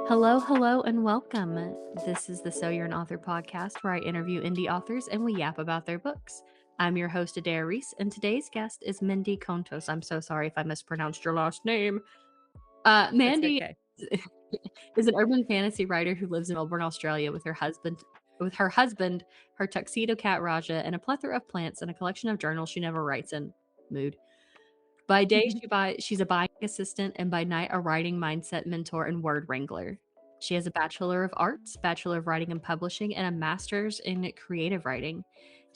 Hello, and welcome. This is the So You're an Author podcast where I interview indie authors and we yap about their books. I'm your host, Adair Reese, and today's guest is Mandi Kontos. I'm so sorry if I mispronounced your last name. Mandi is an urban fantasy writer who lives in Melbourne, Australia with her husband, her tuxedo cat Rajah, and a plethora of plants and a collection of journals she never writes in. Mood. By day, she's a buying assistant, and by night, a writing mindset mentor and word wrangler. She has a Bachelor of Arts, Bachelor of Writing and Publishing, and a Master's in Creative Writing.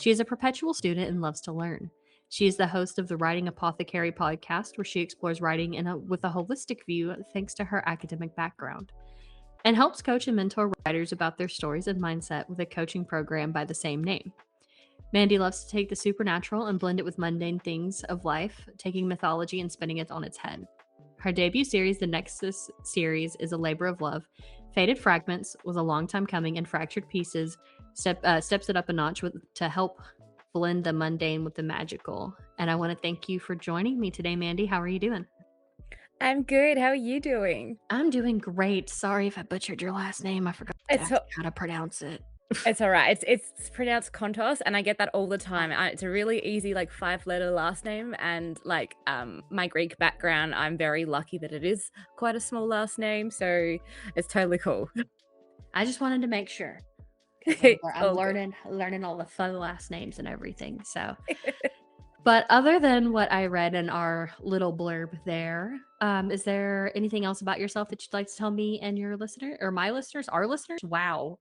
She is a perpetual student and loves to learn. She is the host of the Writing Apothecary Podcast, where she explores writing with a holistic view thanks to her academic background, and helps coach and mentor writers about their stories and mindset with a coaching program by the same name. Mandi loves to take the supernatural and blend it with mundane things of life, taking mythology and spinning it on its head. Her debut series, the Nexus series, is a labor of love. Faded Fragments was a long time coming, and Fractured Pieces steps it up a notch to help blend the mundane with the magical. And I want to thank you for joining me today, Mandi. How are you doing? I'm good. How are you doing? I'm doing great. Sorry if I butchered your last name. I forgot how to pronounce it. It's all right. It's pronounced Kontos, and I get that all the time. It's a really easy, 5-letter last name, and my Greek background, I'm very lucky that it is quite a small last name, so it's totally cool. I just wanted to make sure. I'm learning all the fun last names and everything. So, but other than what I read in our little blurb there, is there anything else about yourself that you'd like to tell me and your listener, or my listeners, our listeners? Wow.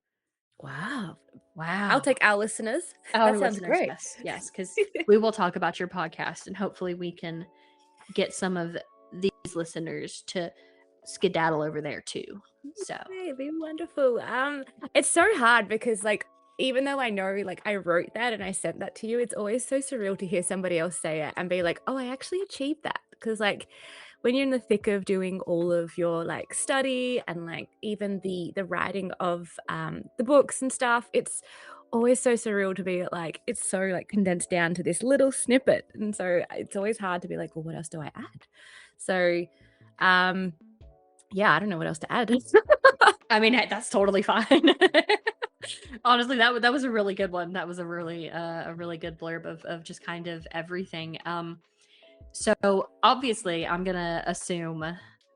I'll take our listeners. That sounds great. Yes, because we will talk about your podcast, and hopefully we can get some of these listeners to skedaddle over there too. So it'd be wonderful. It's so hard because even though I know I wrote that and I sent that to you, it's always so surreal to hear somebody else say it and be like, oh, I actually achieved that. Because when you're in the thick of doing all of your study and even the writing of the books and stuff, it's always so surreal to be it's so condensed down to this little snippet. And so it's always hard to be well, what else do I add? So yeah, I don't know what else to add. I mean, that's totally fine. Honestly, that was a really good one. That was a really good blurb of just kind of everything. So obviously I'm gonna assume,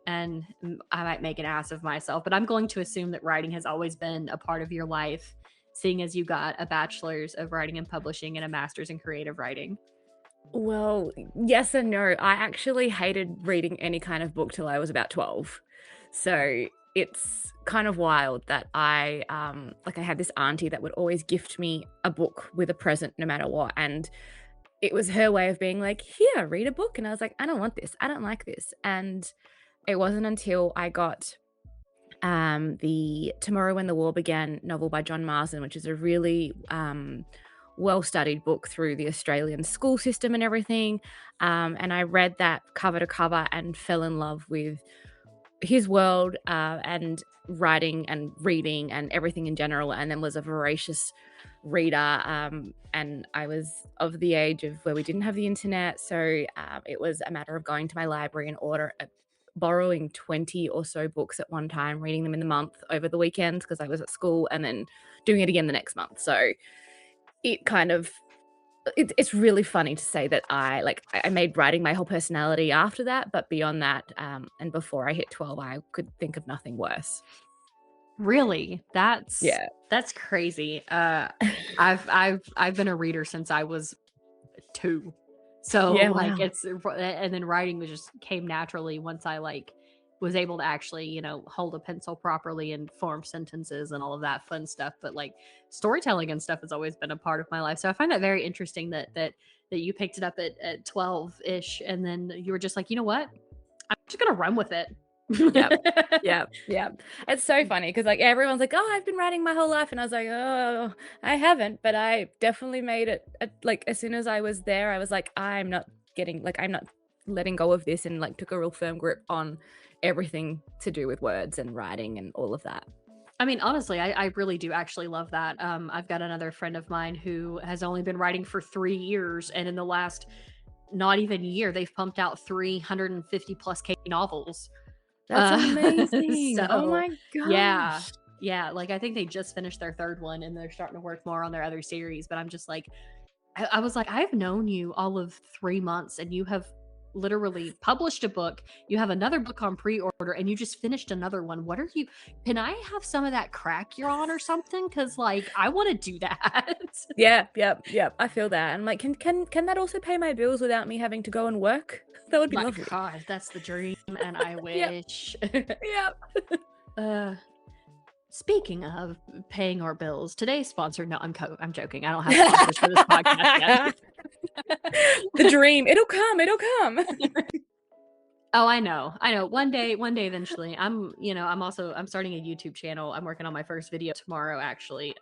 and I might make an ass of myself, but I'm going to assume that writing has always been a part of your life, seeing as you got a Bachelor's of Writing and Publishing and a Master's in Creative Writing. Well, yes and no. I actually hated reading any kind of book till I was about 12. So it's kind of wild that I had this auntie that would always gift me a book with a present no matter what. And it was her way of being here, read a book. And I was like, I don't want this. I don't like this. And it wasn't until I got the Tomorrow When the War Began novel by John Marsden, which is a really well-studied book through the Australian school system and everything. And I read that cover to cover and fell in love with his world and writing and reading and everything in general, and then was a voracious reader, and I was of the age of where we didn't have the internet, so it was a matter of going to my library and borrowing 20 or so books at one time, reading them in the month over the weekends because I was at school, and then doing it again the next month. So it kind of it's really funny to say that I made writing my whole personality after that, but beyond that, and before I hit 12, I could think of nothing worse. Really? That's crazy. I've been a reader since I was 2. So wow. And then writing just came naturally once I was able to actually, hold a pencil properly and form sentences and all of that fun stuff. But storytelling and stuff has always been a part of my life. So I find that very interesting that you picked it up at 12-ish, and then you were just you know what? I'm just going to run with it. Yeah. It's so funny because everyone's oh, I've been writing my whole life, and I was oh, I haven't, but I definitely made it. As soon as I was there, I was I'm not letting go of this, and took a real firm grip on everything to do with words and writing and all of that. I mean, honestly, I really do actually love that. I've got another friend of mine who has only been writing for 3 years, and in the last not even year, they've pumped out 350 plus K novels. That's amazing. Oh So my yeah. gosh. Yeah, like I think they just finished their third one and they're starting to work more on their other series, but I'm just like I was like, I've known you all of 3 months and you have literally published a book. You have another book on pre-order and you just finished another one. What are you? Can I have some of that crack you're on or something? Because like I want to do that. Yeah, I feel that. And like, can that also pay my bills without me having to go and work? That would be My lovely. God, that's the dream, and I wish. Yep. Speaking of paying our bills, today's sponsor. No, I'm joking. I don't have sponsors for this podcast yet. The dream. It'll come. Oh, I know. One day eventually. I'm starting a YouTube channel. I'm working on my first video tomorrow, actually.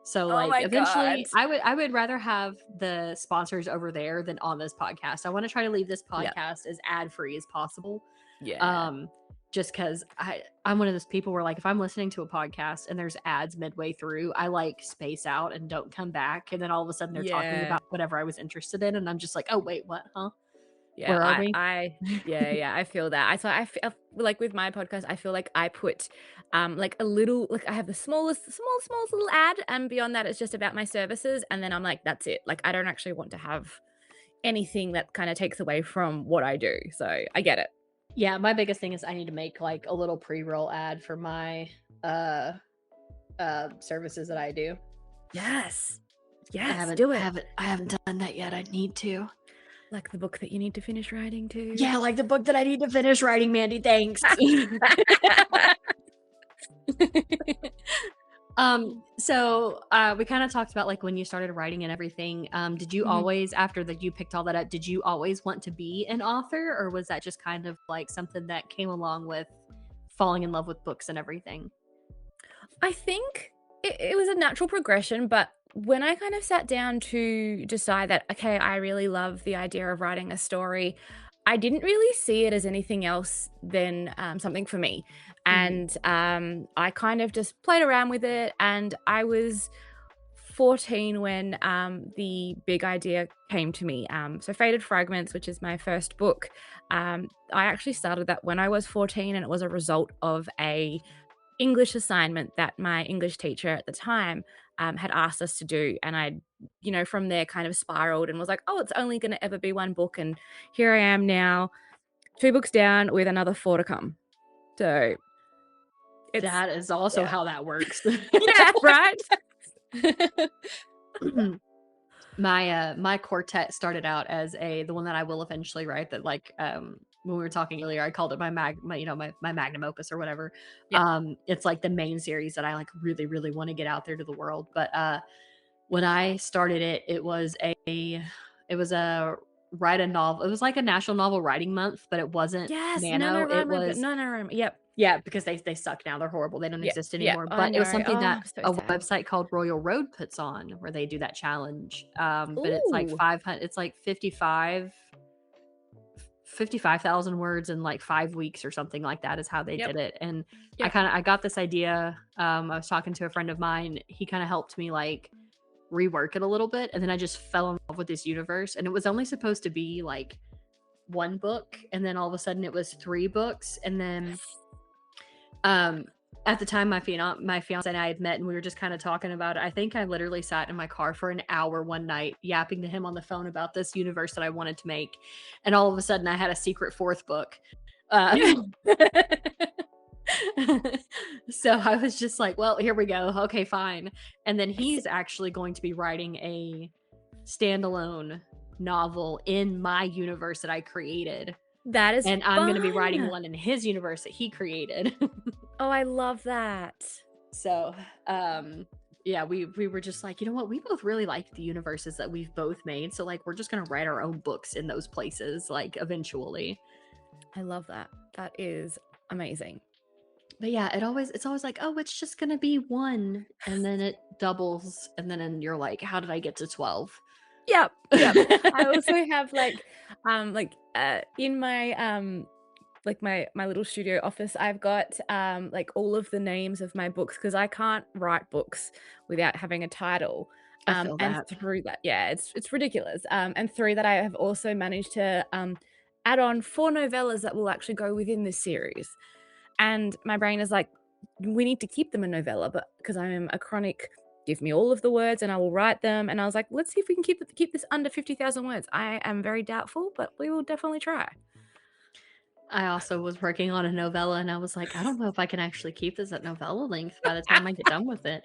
So Oh like my eventually God. I would rather have the sponsors over there than on this podcast. I want to try to leave this podcast as ad-free as possible. Yeah. Just because I'm one of those people where like if I'm listening to a podcast and there's ads midway through, I like space out and don't come back. And then all of a sudden they're talking about whatever I was interested in. And I'm just like, oh wait, what? Huh? Yeah, Where are we? I feel that. I feel like with my podcast, I feel like I put like a little, like I have the smallest little ad, and beyond that it's just about my services, and then I'm like, that's it. Like I don't actually want to have anything that kind of takes away from what I do. So I get it. Yeah, my biggest thing is I need to make like a little pre-roll ad for my services that I do. Yes. I haven't done that yet. I need to. Like the book that you need to finish writing too. Yeah, like the book that I need to finish writing, Mandy. Thanks. So we kind of talked about like when you started writing and everything. Did you always, after that you picked all that up, did you always want to be an author, or was that just kind of like something that came along with falling in love with books and everything? I think it was a natural progression, but when I kind of sat down to decide that, okay, I really love the idea of writing a story, I didn't really see it as anything else than something for me. And I kind of just played around with it. And I was 14 when the big idea came to me. So Faded Fragments, which is my first book, I actually started that when I was 14, and it was a result of a English assignment that my English teacher at the time had asked us to do. And I, from there kind of spiraled and was like, oh, it's only going to ever be one book. And here I am now, 2 books down with another 4 to come. So that is also how that works. Yeah, right. My quartet started out as the one that I will eventually write, that like when we were talking earlier, I called it my magnum opus or whatever. It's like the main series that I like really, really want to get out there to the world. But when I started it, it was a write a novel. It was like a National Novel Writing Month, but it wasn't Nano. It was NaNoWriMo. Yep. Yeah, because they suck now. They're horrible. They don't exist anymore. But it was something that a website called Royal Road puts on, where they do that challenge. But it's like 500. It's like 55,000 words in like 5 weeks or something like that is how they did it. And I got this idea. I was talking to a friend of mine. He kind of helped me like rework it a little bit, and then I just fell in love with this universe. And it was only supposed to be like 1 book, and then all of a sudden it was 3 books. And then at the time my fiance and I had met, and we were just kind of talking about it. I think I literally sat in my car for an hour one night yapping to him on the phone about this universe that I wanted to make, and all of a sudden I had a secret 4th book. So I was just like, well, here we go. Okay, fine. And then he's actually going to be writing a standalone novel in my universe that I created. That is and I'm going to be writing one in his universe that he created. Oh, I love that. So, yeah, we were just like, you know what? We both really like the universes that we've both made. So like, we're just going to write our own books in those places, like eventually. I love that. That is amazing. But yeah, it's always like, oh, it's just going to be 1. And then it doubles. And then you're like, how did I get to 12? Yep. I also have in my like my little studio office, I've got like all of the names of my books, because I can't write books without having a title. And through that, it's ridiculous. And through that, I have also managed to add on 4 novellas that will actually go within this series. And my brain is like, we need to keep them a novella, but because I am a chronic, give me all of the words and I will write them. And I was like, let's see if we can keep this under 50,000 words. I am very doubtful, but we will definitely try. I also was working on a novella and I was like, I don't know if I can actually keep this at novella length by the time I get done with it.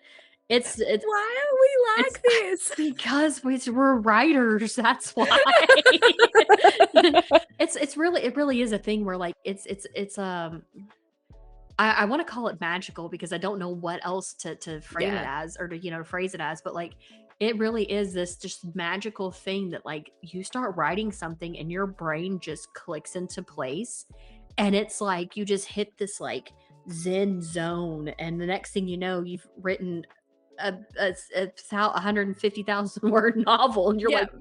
It's Why are we like this? Because we're writers. That's why. It really is a thing where like I want to call it magical because I don't know what else to frame it as or to phrase it as, but like it really is this just magical thing that like you start writing something and your brain just clicks into place, and it's like you just hit this like zen zone, and the next thing you know, you've written a 150,000 word novel, and you're like,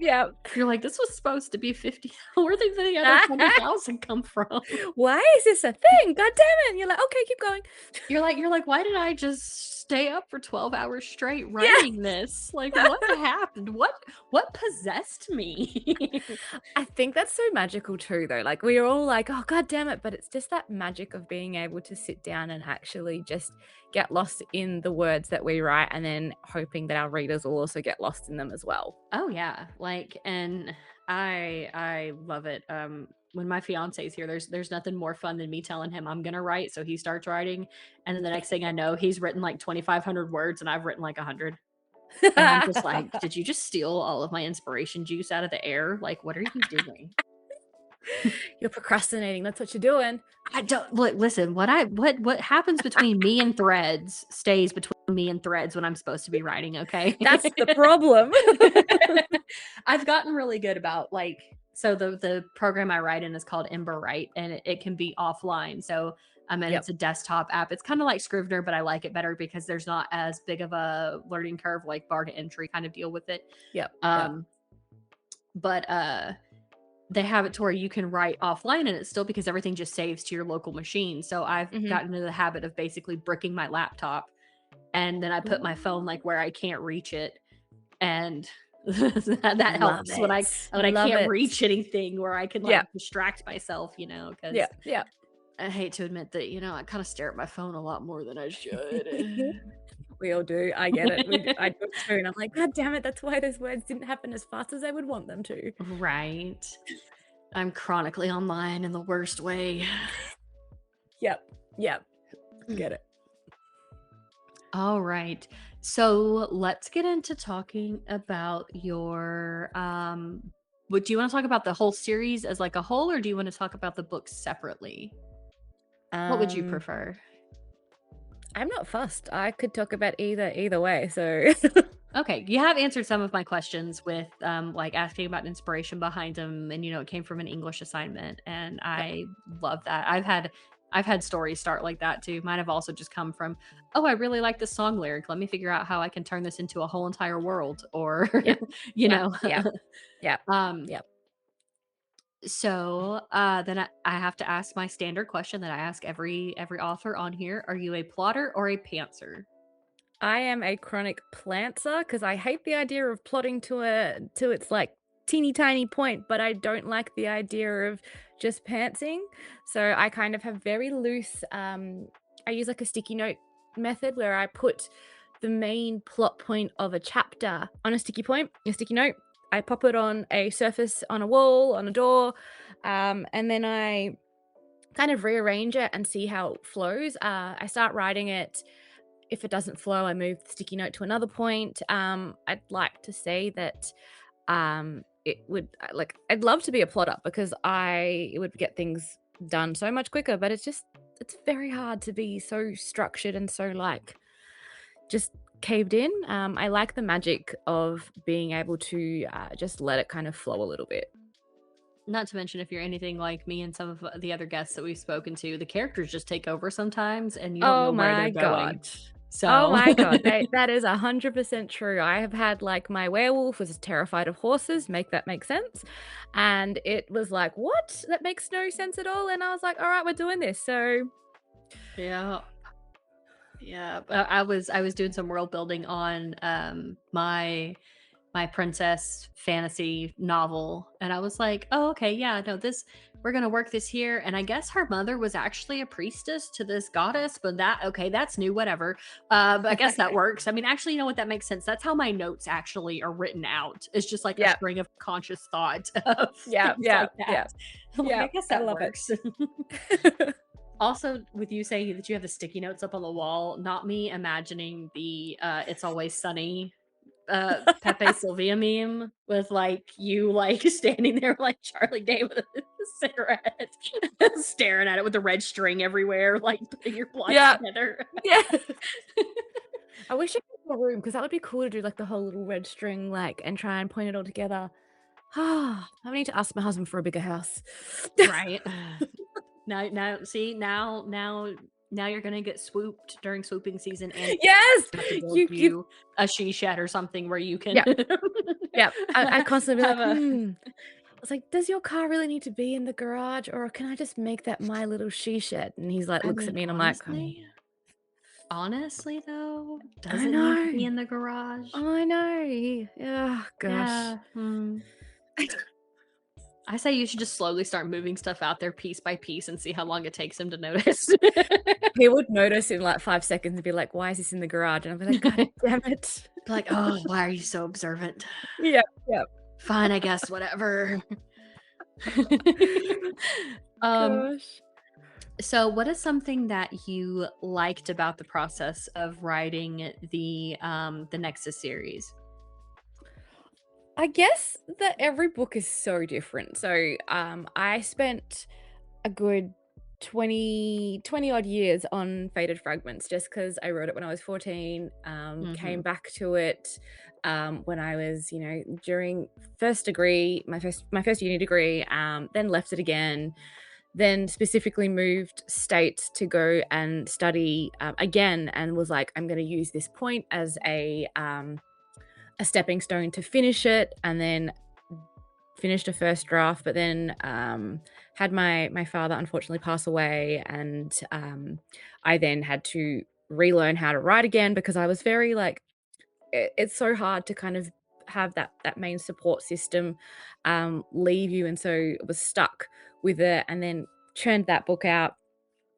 this was supposed to be 50. Where did the other 20,000 come from? Why is this a thing? God damn it! And you're like, okay, keep going. You're like, why did I just stay up for 12 hours straight writing this? Like, what happened? What possessed me? I think that's so magical too, though. Like, we are all like, oh, God damn it. But it's just that magic of being able to sit down and actually just get lost in the words that we write, and then hoping that our readers will also get lost in them as well. Oh, yeah. Like, and I love it. When my fiance's here, there's nothing more fun than me telling him I'm gonna write, so he starts writing, and then the next thing I know, he's written like 2,500 words and I've written like 100. And I'm just like, did you just steal all of my inspiration juice out of the air? Like, what are you doing? You're procrastinating. That's what you're doing. I don't listen. What happens between me and threads stays between me and threads when I'm supposed to be writing. Okay, that's the problem. I've gotten really good about like. So the program I write in is called Ember Write, and it can be offline. So and it's a desktop app. It's kind of like Scrivener, but I like it better because there's not as big of a learning curve, like bar to entry kind of deal with it. But they have it to where you can write offline, and it's still because everything just saves to your local machine. So I've gotten into the habit of basically bricking my laptop, and then I put my phone like where I can't reach it, and that helps when I can't reach anything where I can like distract myself, because I hate to admit that, I kind of stare at my phone a lot more than I should. We all do. I get it. I do it too, and I'm like, God damn it, that's why those words didn't happen as fast as I would want them to. Right. I'm chronically online in the worst way. Yep. Get it. All right. So let's get into talking about your do you want to talk about the whole series as like a whole, or do you want to talk about the books separately? What would you prefer? I'm not fussed. I could talk about either way. So okay, you have answered some of my questions with like asking about inspiration behind them, and it came from an English assignment, and I love that. I've had stories start like that too. Mine have also just come from, oh, I really like this song lyric. Let me figure out how I can turn this into a whole entire world, or So then I have to ask my standard question that I ask every author on here. Are you a plotter or a pantser? I am a chronic plantser because I hate the idea of plotting to its like teeny tiny point, but I don't like the idea of just pantsing. So I kind of have very loose, I use like a sticky note method where I put the main plot point of a chapter on a sticky note. I pop it on a surface, on a wall, on a door, and then I kind of rearrange it and see how it flows. I start writing it. If it doesn't flow, I move the sticky note to another point. I'd like to say that it would, like, I'd love to be a plotter because it would get things done so much quicker, but it's very hard to be so structured and so like just caved in. I like the magic of being able to just let it kind of flow a little bit. Not to mention, if you're anything like me and some of the other guests that we've spoken to, the characters just take over sometimes, and you don't know where they're going. So. Oh my God, that is 100% true. I have had like my werewolf was terrified of horses, make that make sense, and it was like, what? That makes no sense at all. And I was like, all right, we're doing this. So yeah. I was doing some world building on my princess fantasy novel, and I was like, oh, okay, yeah, no, we're gonna work this here. And I guess her mother was actually a priestess to this goddess, but that's new, whatever. But I guess that works. I mean, actually, you know what, that makes sense. That's how my notes actually are written out. It's just like a string of conscious thought of things like that. I guess that works. Also, with you saying that you have the sticky notes up on the wall, not me imagining the It's Always Sunny Pepe Sylvia meme with like you like standing there like Charlie Day with a cigarette staring at it with the red string everywhere, like putting your blinds together. I wish I could have a room, because that would be cool to do like the whole little red string like and try and point it all together. I need to ask my husband for a bigger house. Right. Now you're gonna get swooped during swooping season, and yes, you a she shed or something where you can. I constantly be like, I was like, does your car really need to be in the garage, or can I just make that my little she shed? And he's like, looks at me, and I'm like, honestly though, does it need to be in the garage? I know. Oh gosh. I say you should just slowly start moving stuff out there piece by piece and see how long it takes him to notice. He would notice in like 5 seconds and be like, why is this in the garage? And I'd be like, God damn it. Like, oh, why are you so observant? Yeah. Fine, I guess, whatever. Gosh. So what is something that you liked about the process of writing the Nexus series? I guess that every book is so different. So I spent a good 20 odd years on Faded Fragments, just because I wrote it when I was 14, came back to it when I was, during first degree, my first uni degree, then left it again, then specifically moved state to go and study again, and was like, I'm going to use this point as a stepping stone to finish it, and then finished a first draft, but then had my father unfortunately pass away, and I then had to relearn how to write again, because I was very like, it's so hard to kind of have that main support system leave you, and so was stuck with it, and then churned that book out.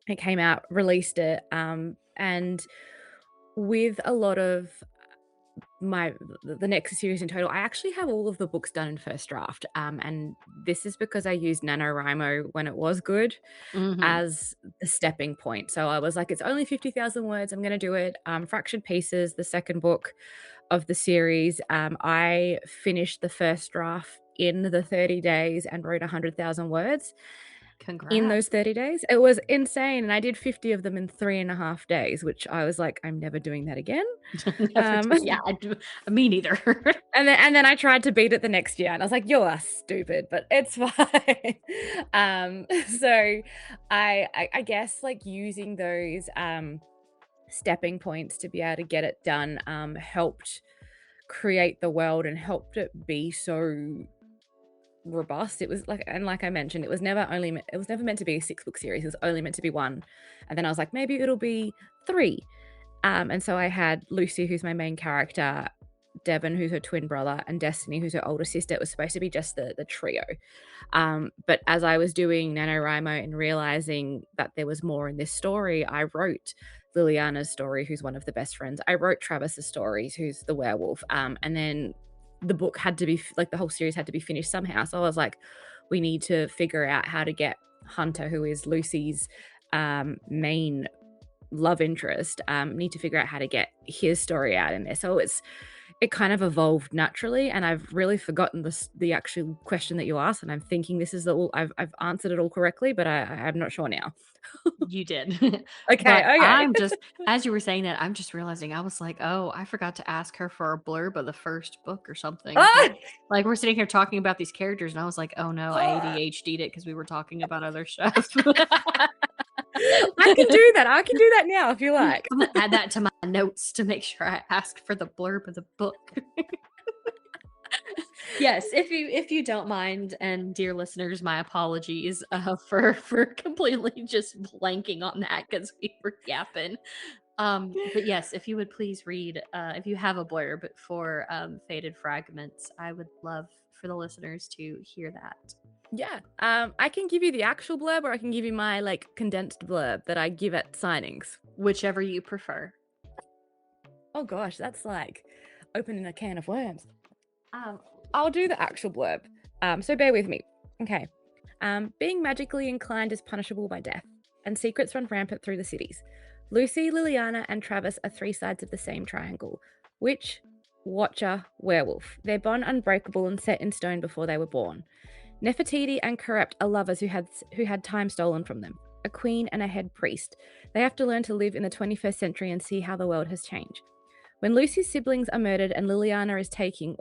It came out, released it, and with a lot of the Nexus series in total, I actually have all of the books done in first draft, and this is because I used NaNoWriMo when it was good as the stepping point. So I was like, it's only 50,000 words, I'm going to do it. Fractured Pieces, the second book of the series, I finished the first draft in the 30 days and wrote 100,000 words. Congrats. In those 30 days. It was insane. And I did 50 of them in 3.5 days, which I was like, I'm never doing that again. Me neither. and then I tried to beat it the next year, and I was like, you're stupid, but it's fine. So I guess like using those stepping points to be able to get it done helped create the world and helped it be so robust. It was like, and like I mentioned, it was never meant to be a 6-book series. It was only meant to be 1, and then I was like, maybe it'll be 3, and so I had Lucy, who's my main character, Devon, who's her twin brother, and Destiny, who's her older sister. It was supposed to be just the trio, but as I was doing NaNoWriMo and realizing that there was more in this story, I wrote Liliana's story, who's one of the best friends. I wrote Travis's stories, who's the werewolf, and then the book had to be like, the whole series had to be finished somehow. So I was like, we need to figure out how to get Hunter, who is Lucy's main love interest, need to figure out how to get his story out in there. So it kind of evolved naturally, and I've really forgotten the actual question that you asked, and I'm thinking this is I've answered it all correctly, but I'm not sure now. You did. Okay. I'm just, as you were saying that, I'm just realizing, I was like, oh, I forgot to ask her for a blurb of the first book or something. Like we're sitting here talking about these characters, and I was like, oh no, I ADHD'd it because we were talking about other stuff. I can do that now if you like. I'm gonna add that to my notes to make sure I ask for the blurb of the book. Yes, if you don't mind, and dear listeners, my apologies for completely just blanking on that because we were yapping. But yes, if you would please read, if you have a blurb for Faded Fragments, I would love for the listeners to hear that. Yeah. I can give you the actual blurb, or I can give you my like condensed blurb that I give at signings. Whichever you prefer. Oh gosh, that's like opening a can of worms. I'll do the actual blurb. So bear with me. Okay. Being magically inclined is punishable by death, and secrets run rampant through the cities. Lucy, Liliana, and Travis are three sides of the same triangle. Witch, Watcher, Werewolf. Their bond unbreakable and set in stone before they were born. Nefertiti and Corrupt are lovers who had time stolen from them. A queen and a head priest. They have to learn to live in the 21st century and see how the world has changed. When Lucy's siblings are murdered and Liliana is taken,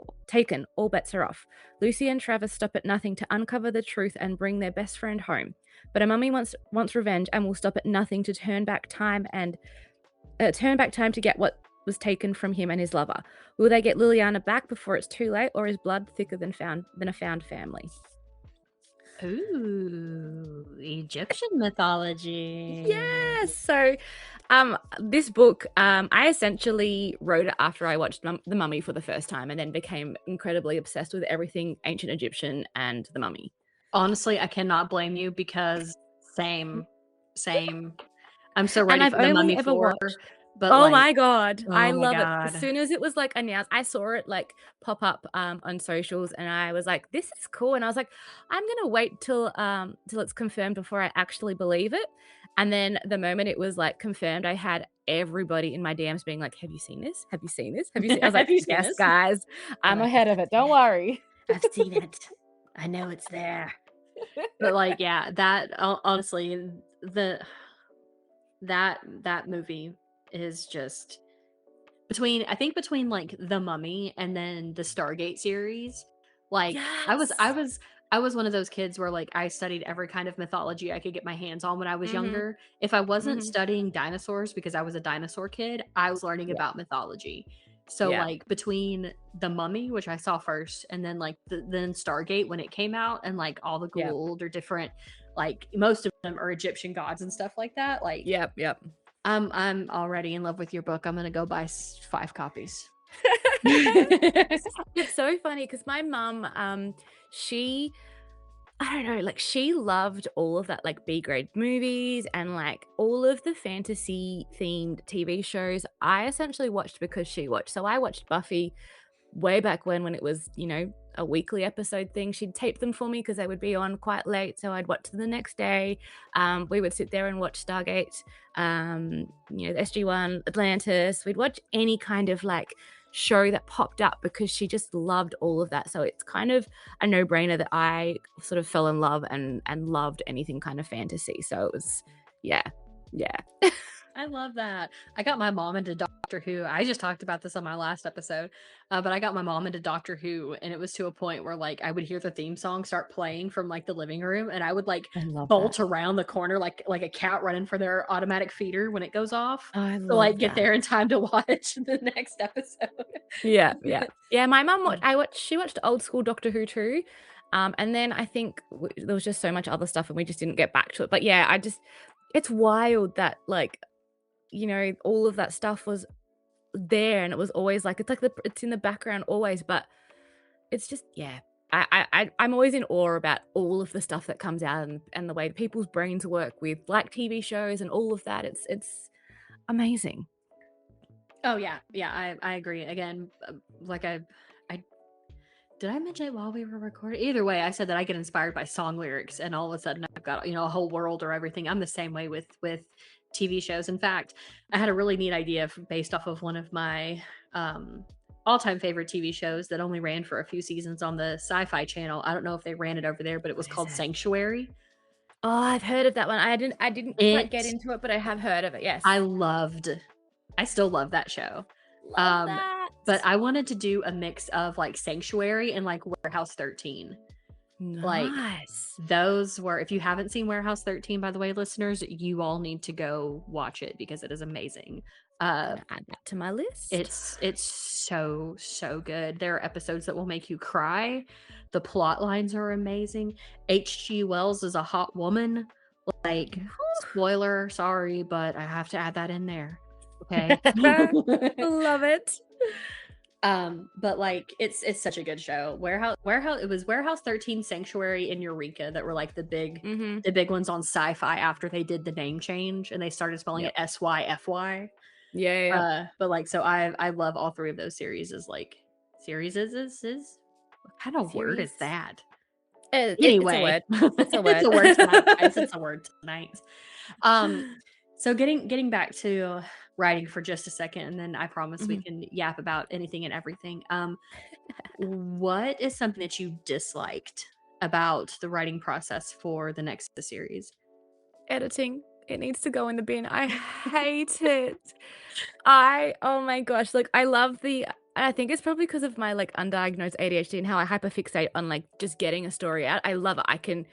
all bets are off. Lucy and Travis stop at nothing to uncover the truth and bring their best friend home. But a mummy wants revenge and will stop at nothing to turn back time to get what was taken from him and his lover. Will they get Liliana back before it's too late, or is blood thicker than a found family? Ooh, Egyptian mythology. Yes. So, this book, I essentially wrote it after I watched The Mummy for the first time, and then became incredibly obsessed with everything ancient Egyptian and The Mummy. Honestly, I cannot blame you, because same. I'm so ready for The Mummy 4. But oh my God. Oh I my love God. it. As soon as it was like announced, I saw it like pop up on socials, and I was like, this is cool. And I was like, I'm going to wait till it's confirmed before I actually believe it. And then the moment it was like confirmed, I had everybody in my DMs being like, have you seen this? Have you seen this? Have you seen? I was like, yes, guys, I'm ahead of it. Don't worry. I've seen it. I know it's there. But like, yeah, that honestly, that movie is just between like The Mummy and then the Stargate series. Like, yes. I was one of those kids where like I studied every kind of mythology I could get my hands on when I was younger. If I wasn't studying dinosaurs because I was a dinosaur kid, I was learning about mythology. So like between The Mummy, which I saw first, and then like then Stargate when it came out, and like all the Goa'uld are different, like most of them are Egyptian gods and stuff like that. Like yep. I'm already in love with your book. I'm gonna go buy 5 copies. It's so funny because my mum, she loved all of that like B-grade movies and like all of the fantasy themed TV shows. I essentially watched because she watched. So I watched Buffy way back when it was, a weekly episode thing. She'd tape them for me because they would be on quite late, so I'd watch them the next day. We would sit there and watch Stargate, the SG-1, Atlantis. We'd watch any kind of like show that popped up because she just loved all of that. So it's kind of a no-brainer that I sort of fell in love and loved anything kind of fantasy. So it was yeah I love that. I got my mom into Doctor Who. I just talked about this on my last episode, but I got my mom into Doctor Who, and it was to a point where like I would hear the theme song start playing from like the living room, and I would like bolt around the corner like a cat running for their automatic feeder when it goes off. To like get there in time to watch the next episode. Yeah. My mom she watched old school Doctor Who too. And then I think there was just so much other stuff and we just didn't get back to it. But yeah, it's wild that like, all of that stuff was there, and it was always like, it's in the background always, but it's just, I'm always in awe about all of the stuff that comes out and the way people's brains work with like TV shows and all of that. It's amazing. Oh yeah. I agree. Again, like I did I mention it while we were recording? Either way, I said that I get inspired by song lyrics, and all of a sudden I've got a whole world or everything. I'm the same way with TV shows. In fact, I had a really neat idea based off of one of my all-time favorite TV shows that only ran for a few seasons on the Sci-Fi Channel. I don't know if they ran it over there, but it was called Sanctuary. Oh, I've heard of that one. I didn't quite get into it, but I have heard of it. Yes, I still love that show. Love that. But I wanted to do a mix of like Sanctuary and like Warehouse 13. Nice. Like those were, if you haven't seen Warehouse 13, by the way, listeners, you all need to go watch it because it is amazing. Add that to my list. It's so good. There are episodes that will make you cry. The plot lines are amazing. H.G. Wells is a hot woman. Like, spoiler, sorry, but I have to add that in there. okay? Love it. But like it's such a good show. Warehouse, it was Warehouse 13, Sanctuary, and Eureka that were like the big ones on Sci-Fi after they did the name change and they started spelling it SYFY. Yeah. But like, so I love all three of those series. Is what kind of word is that? Anyway, it's a word. It's a word tonight, guys. It's a word tonight. So getting back to writing for just a second, and then I promise we can yap about anything and everything. What is something that you disliked about the writing process for the next series? Editing. It needs to go in the bin. I hate it. Oh my gosh, like I love I think it's probably because of my like undiagnosed ADHD and how I hyperfixate on like just getting a story out. I love it. I can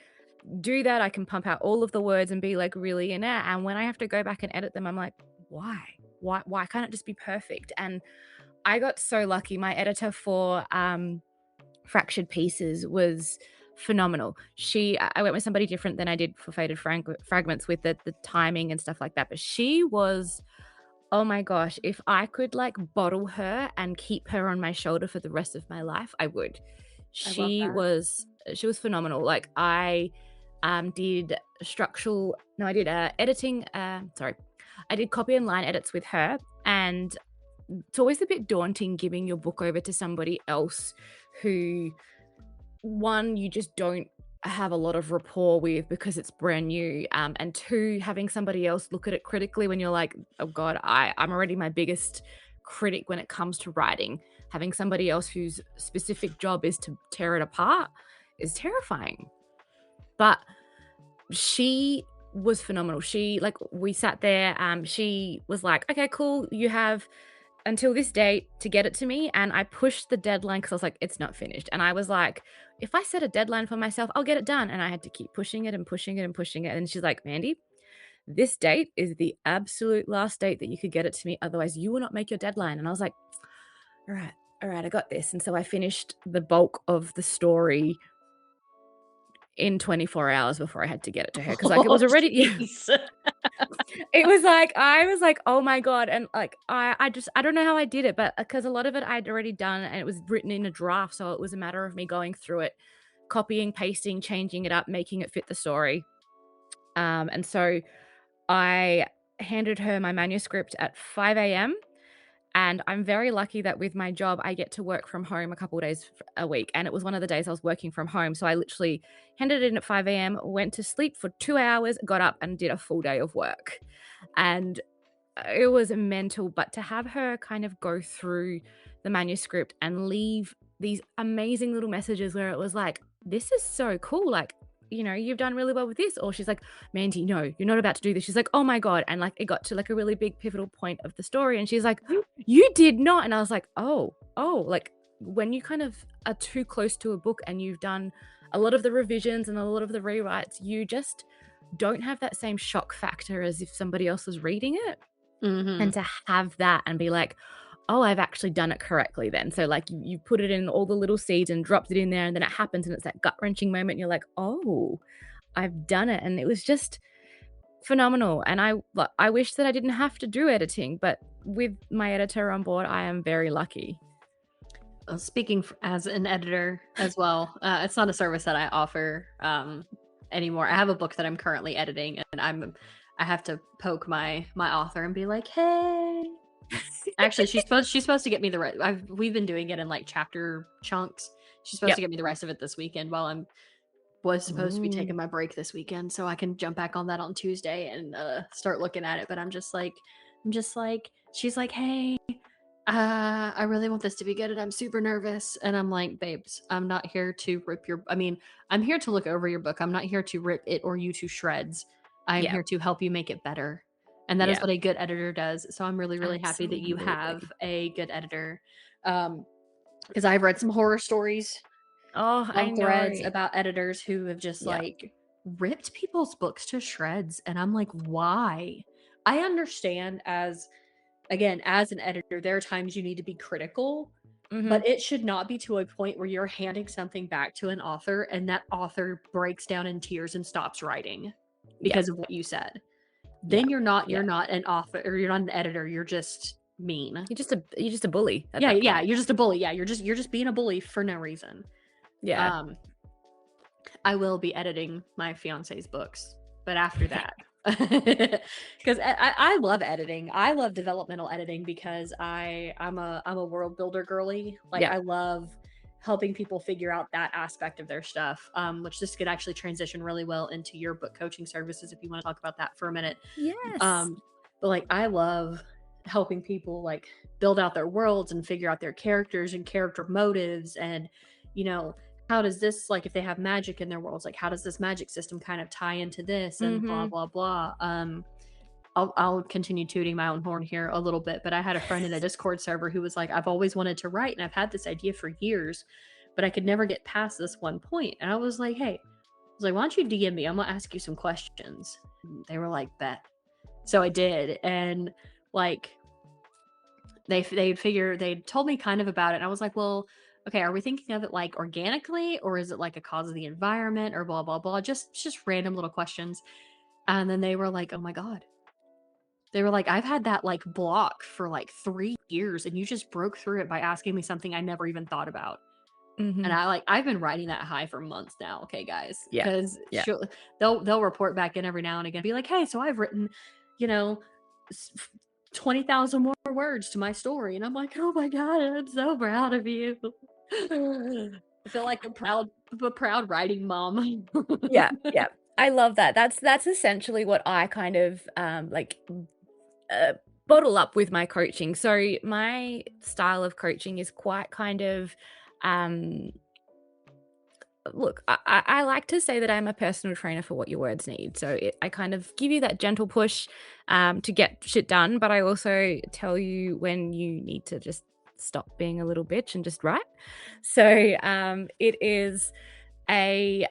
do that. I can pump out all of the words and be like really in it. And when I have to go back and edit them, I'm like, why can't it just be perfect? And I got so lucky. My editor for Fractured Pieces was phenomenal. I went with somebody different than I did for Faded Fragments with the timing and stuff like that. But she was, oh my gosh, if I could like bottle her and keep her on my shoulder for the rest of my life, I would. She was phenomenal. Like I did editing. I did copy and line edits with her, and it's always a bit daunting giving your book over to somebody else who, one, you just don't have a lot of rapport with because it's brand new, and two, having somebody else look at it critically when you're like, oh God, I'm already my biggest critic when it comes to writing. Having somebody else whose specific job is to tear it apart is terrifying. But she was phenomenal. We sat there, she was like, okay, cool, you have until this date to get it to me. And I pushed the deadline because I was like, it's not finished. And I was like, if I set a deadline for myself, I'll get it done. And I had to keep pushing it and pushing it and pushing it. And she's like, Mandy, this date is the absolute last date that you could get it to me. Otherwise you will not make your deadline. And I was like, all right, I got this. And so I finished the bulk of the story in 24 hours before I had to get it to her. Because like it was already, it was like, I was like, oh my God. And like, I don't know how I did it, but because a lot of it I'd already done and it was written in a draft. So it was a matter of me going through it, copying, pasting, changing it up, making it fit the story. And so I handed her my manuscript at 5 a.m. And I'm very lucky that with my job, I get to work from home a couple of days a week. And it was one of the days I was working from home. So I literally handed it in at 5 a.m., went to sleep for 2 hours, got up and did a full day of work. And it was mental. But to have her kind of go through the manuscript and leave these amazing little messages where it was like, this is so cool. Like, you know, you've done really well with this. Or she's like, Mandy, no, you're not about to do this. She's like, oh my God. And like, it got to like a really big pivotal point of the story. And she's like, you did not. And I was like, oh, like when you kind of are too close to a book and you've done a lot of the revisions and a lot of the rewrites, you just don't have that same shock factor as if somebody else was reading it. And to have that and be like, oh, I've actually done it correctly then. So like you put it in all the little seeds and dropped it in there and then it happens and it's that gut-wrenching moment and you're like, oh, I've done it. And it was just phenomenal. And I wish that I didn't have to do editing, but with my editor on board, I am very lucky. Well, speaking as an editor as well, it's not a service that I offer anymore. I have a book that I'm currently editing and I have to poke my author and be like, hey. Actually, she's supposed to get me the rest. We've been doing it in like chapter chunks. She's supposed to get me the rest of it this weekend while was supposed to be taking my break this weekend, so I can jump back on that on Tuesday and start looking at it. But I'm just like, she's like, hey, I really want this to be good, and I'm super nervous. And I'm like, babes, I'm not here to I'm here to look over your book. I'm not here to rip it or you to shreds. I'm here to help you make it better. And that is what a good editor does. So I'm really, really happy that you have a good editor. Because I've read some horror stories on threads about editors who have just like ripped people's books to shreds. And I'm like, why? I understand as an editor, there are times you need to be critical, but it should not be to a point where you're handing something back to an author and that author breaks down in tears and stops writing because of what you said. then you're not Yeah. an author, or you're not an editor, you're just mean. You're just a bully at Yeah, that yeah, point. you're just a bully. Yeah, you're just being a bully for no reason. Yeah. I will be editing my fiance's books, but after that, because I love editing. I love developmental editing because I'm a world builder girly. Like, Yeah. I love helping people figure out that aspect of their stuff. Which this could actually transition really well into your book coaching services if you want to talk about that for a minute. Yes. But like, I love helping people like build out their worlds and figure out their characters and character motives, and you know, how does this, like, if they have magic in their worlds, like how does this magic system kind of tie into this, and blah blah blah. I'll continue tooting my own horn here a little bit, but I had a friend in a Discord server who was like, I've always wanted to write and I've had this idea for years, but I could never get past this one point. And I was like, hey, I was like, why don't you DM me? I'm gonna ask you some questions. And they were like, bet. So I did, and like they told me kind of about it, and I was like, well, okay, are we thinking of it like organically, or is it like a cause of the environment, or blah blah blah, just random little questions. And then they were like, oh my god, they were like, I've had that like block for like 3 years, and you just broke through it by asking me something I never even thought about. And I've been riding that high for months now, okay guys, Yeah. because Yeah. they'll report back in every now and again, be like, hey, so I've written, you know, 20,000 more words to my story, and I'm like, oh my god, I'm so proud of you. I feel like a proud writing mom. Yeah. Yeah. I love that. That's essentially what I kind of bottle up with my coaching. So my style of coaching is quite kind of look, I like to say that I'm a personal trainer for what your words need. So I kind of give you that gentle push to get shit done, but I also tell you when you need to just stop being a little bitch and just write. So it is a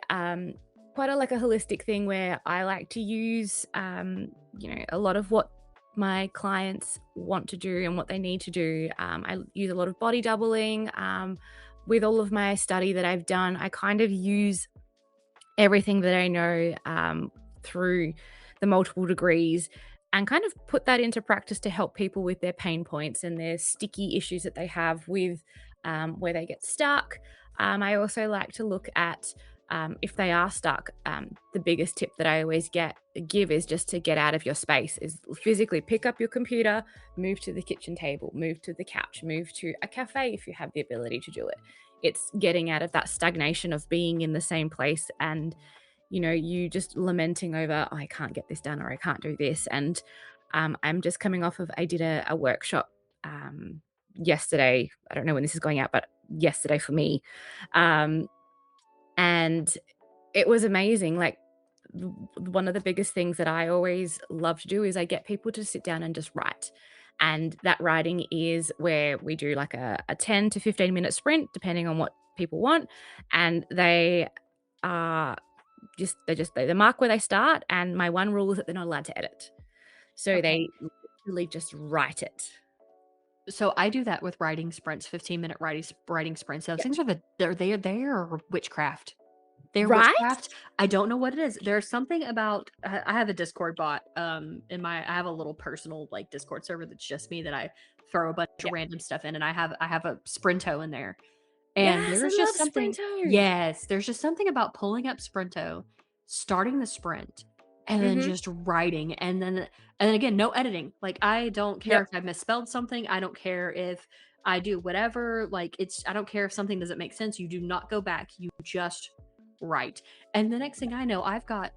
quite a holistic thing where I like to use a lot of what my clients want to do and what they need to do. I use a lot of body doubling. With all of my study that I've done, I kind of use everything that I know through the multiple degrees and kind of put that into practice to help people with their pain points and their sticky issues that they have with where they get stuck. I also like to look at if they are stuck, the biggest tip that I always give is just to get out of your space, is physically pick up your computer, move to the kitchen table, move to the couch, move to a cafe if you have the ability to do it. It's getting out of that stagnation of being in the same place and, you just lamenting over, oh, I can't get this done or I can't do this. And I'm just coming off of, I did a workshop yesterday. I don't know when this is going out, but yesterday for me. And it was amazing. Like, one of the biggest things that I always love to do is I get people to sit down and just write. And that writing is where we do like a 10 to 15 minute sprint, depending on what people want. And they are they mark where they start. And my one rule is that they're not allowed to edit. So Okay. they literally just write it. So I do that with writing sprints, 15-minute writing sprints. Those things are they're witchcraft. They're Right? witchcraft. I don't know what it is. There's something about, I have a Discord bot I have a little personal like Discord server that's just me, that I throw a bunch of random stuff in, and I have a Sprinto in there. And Yes, there's I just love something. Sprinto. Yes, there's just something about pulling up Sprinto, starting the sprint, and then just writing, and then again, no editing. Like, I don't care if I misspelled something. I don't care if I do whatever. Like, I don't care if something doesn't make sense. You do not go back. You just write. And the next thing I know, I've got,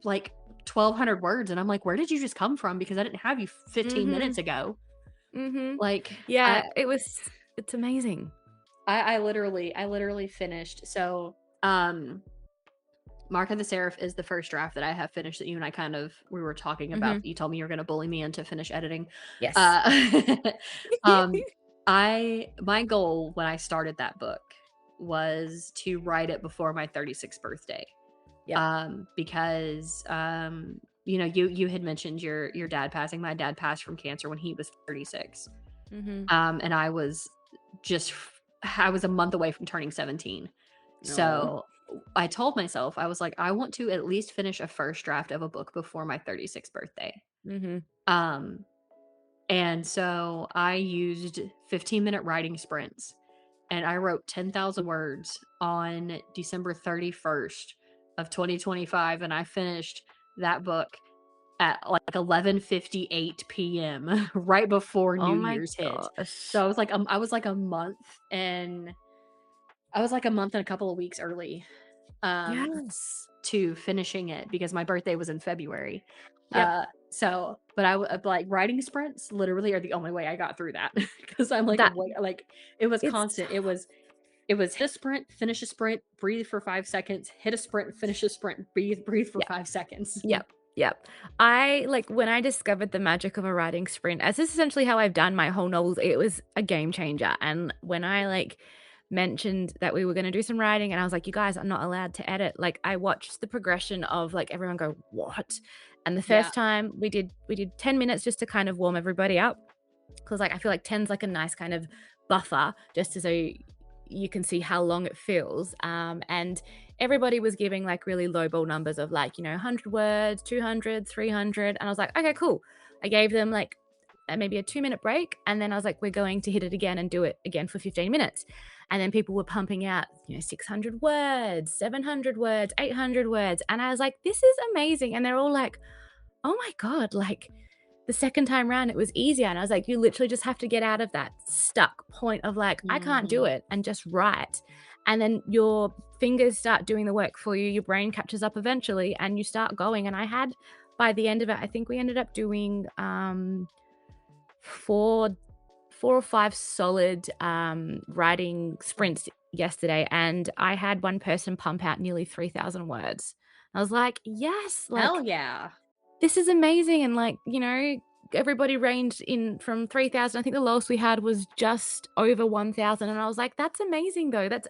like 1,200 words, and I'm like, where did you just come from? Because I didn't have you 15 minutes ago. Like, yeah, it's amazing. I literally finished. So, Mark of the Seraph is the first draft that I have finished, that you and I we were talking about. You told me you were going to bully me into finish editing. Yes. My goal when I started that book was to write it before my 36th birthday. Because you had mentioned your dad passing. My dad passed from cancer when he was 36. And I was a month away from turning 17. So I told myself, I was like, I want to at least finish a first draft of a book before my 36th birthday. Mm-hmm. Um, and so I used 15-minute writing sprints, and I wrote 10,000 words on December 31st of 2025, and I finished that book at like 11:58 p.m. right before Oh New my Year's hit. gosh. So I was like a month and a couple of weeks early Yes. to finishing it because my birthday was in February. Yep. So, but like writing sprints literally are the only way I got through that because I'm like, That like it was it's constant. It was hit a sprint, finish a sprint, breathe for 5 seconds, hit a sprint, finish a sprint, breathe for yeah. 5 seconds. Yep. Yep. I like when I discovered the magic of a writing sprint, as this is essentially how I've done my whole novels, it was a game changer. And when I like mentioned that we were going to do some writing and I was like, you guys are not allowed to edit, like I watched the progression of like everyone go, what? And the first time we did 10 minutes just to kind of warm everybody up. Because like I feel like 10's like a nice kind of buffer just so you can see how long it feels. And everybody was giving like really low ball numbers of like, 100 words, 200, 300. And I was like, okay, cool. I gave them like maybe a 2-minute break. And then I was like, we're going to hit it again and do it again for 15 minutes. And then people were pumping out, 600 words, 700 words, 800 words. And I was like, this is amazing. And they're all like, oh my God, like the second time round, it was easier. And I was like, you literally just have to get out of that stuck point of like, I can't do it and just write. And then your fingers start doing the work for you. Your brain catches up eventually and you start going. And I had, by the end of it, I think we ended up doing 4 or 5 solid writing sprints yesterday. And I had one person pump out nearly 3,000 words. I was like, yes, like, hell yeah. This is amazing. And like, everybody ranged in from 3,000. I think the lowest we had was just over 1,000. And I was like, that's amazing though. That's,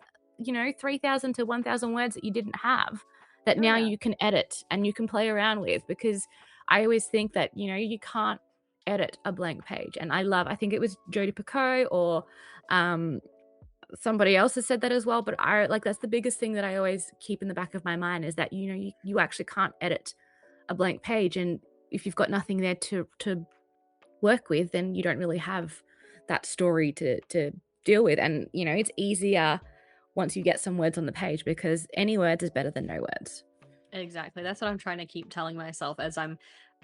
3,000 to 1,000 words that you didn't have that now you can edit and you can play around with, because I always think that, you can't edit a blank page. And I think it was Jodi Picoult or somebody else has said that as well. But that's the biggest thing that I always keep in the back of my mind is that, you actually can't edit a blank page, and if you've got nothing there to work with, then you don't really have that story to deal with. And it's easier once you get some words on the page, because any words is better than no words. Exactly. That's what I'm trying to keep telling myself as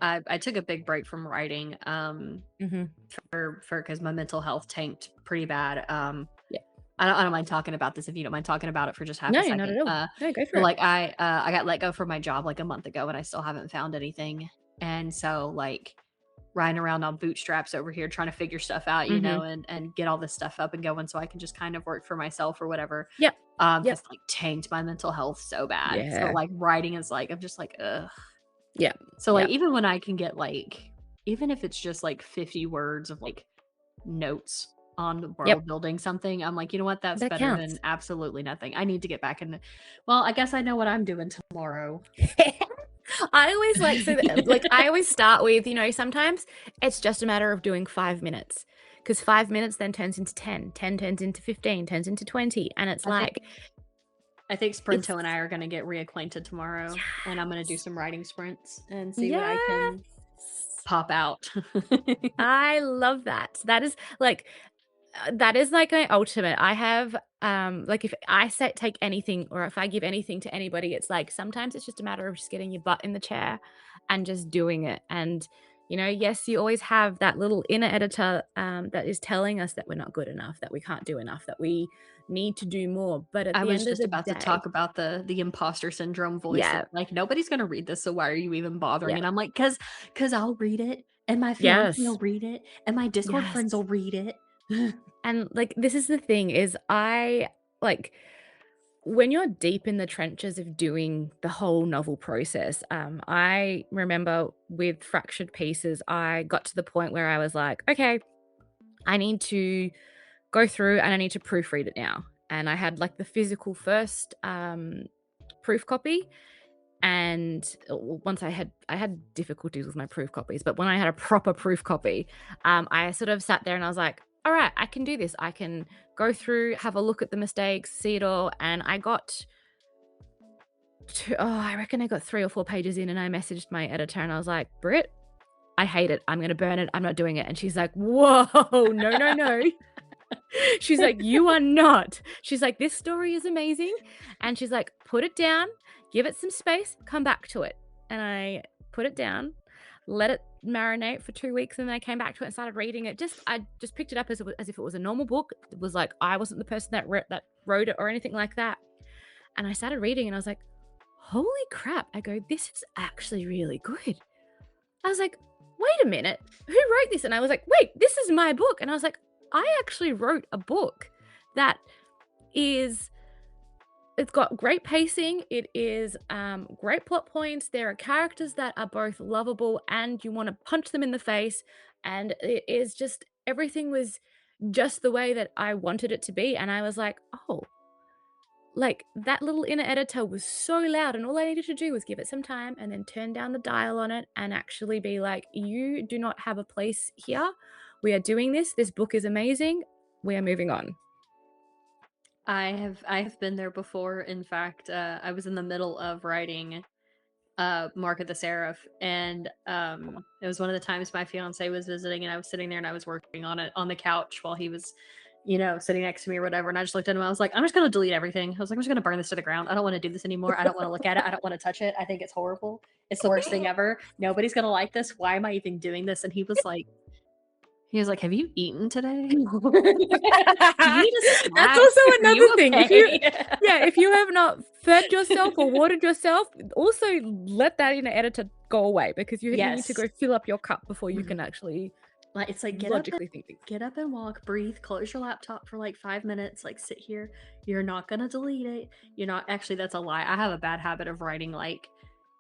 I took a big break from writing for because my mental health tanked pretty bad. I don't mind talking about this if you don't mind talking about it for just half a second. No, not at all. No, go for it. Like I got let go from my job like a month ago and I still haven't found anything. And so like riding around on bootstraps over here trying to figure stuff out, you know, and get all this stuff up and going so I can just kind of work for myself or whatever. Yep. Just like tanked my mental health so bad. Yeah. So like writing is like, I'm just like, ugh. Yeah. So like even when I can get like, even if it's just like 50 words of like notes on world building something, I'm like, you know what, that's better counts. than absolutely nothing. I need to get back into, well, I guess I know what I'm doing tomorrow. I always I always start with, sometimes it's just a matter of doing 5 minutes, because 5 minutes then turns into 10 turns into 15, turns into 20. And it's I think Sprinto and I are going to get reacquainted tomorrow, and I'm going to do some writing sprints and see what I can pop out. I love that. That is like my ultimate. I have if I take anything, or if I give anything to anybody, it's like sometimes it's just a matter of just getting your butt in the chair and just doing it. And yes, you always have that little inner editor that is telling us that we're not good enough, that we can't do enough, that we need to do more. But at the end of the day, I was just about to talk about the imposter syndrome voice. Yeah. Like nobody's gonna read this, so why are you even bothering? And I'm like, because I'll read it, and my fiance will read it, and my Discord friends will read it. And like this is the thing is when you're deep in the trenches of doing the whole novel process, I remember with Fractured Pieces, I got to the point where I was like, okay, I need to go through and I need to proofread it now. And I had like the physical first proof copy. And once I had difficulties with my proof copies, but when I had a proper proof copy, I sort of sat there and I was like, all right, I can do this. I can go through, have a look at the mistakes, see it all. And I got I reckon I got 3 or 4 pages in, and I messaged my editor and I was like, Britt, I hate it. I'm going to burn it. I'm not doing it. And she's like, whoa, no. She's like, you are not. She's like, this story is amazing. And she's like, put it down, give it some space, come back to it. And I put it down, let it marinate for 2 weeks, and then I came back to it and started reading it. I just picked it up as if it was a normal book. It was like, I wasn't the person that wrote it or anything like that. And I started reading and I was like, holy crap. I go, this is actually really good. I was like, wait a minute, who wrote this? And I was like, wait, this is my book. And I was like, I actually wrote a book that it's got great pacing. It is great plot points. There are characters that are both lovable and you want to punch them in the face. And it is just, everything was just the way that I wanted it to be. And I was like, oh, like that little inner editor was so loud, and all I needed to do was give it some time and then turn down the dial on it and actually be like, you do not have a place here. We are doing this. This book is amazing. We are moving on. I have been there before. In fact, I was in the middle of writing Mark of the Seraph, and it was one of the times my fiance was visiting, and I was sitting there and I was working on it on the couch while he was, sitting next to me or whatever. And I just looked at him. I was like, I'm just going to delete everything. I was like, I'm just going to burn this to the ground. I don't want to do this anymore. I don't want to look at it. I don't want to touch it. I think it's horrible. It's the worst thing ever. Nobody's going to like this. Why am I even doing this? And he was like, have you eaten today? Do you need a snack? That's also another thing. Okay? If you have not fed yourself or watered yourself, also let that inner editor go away, because you need to go fill up your cup before you can actually it's like get up and walk, breathe, close your laptop for like 5 minutes, like sit here. You're not gonna delete it. You're not, actually, that's a lie. I have a bad habit of writing like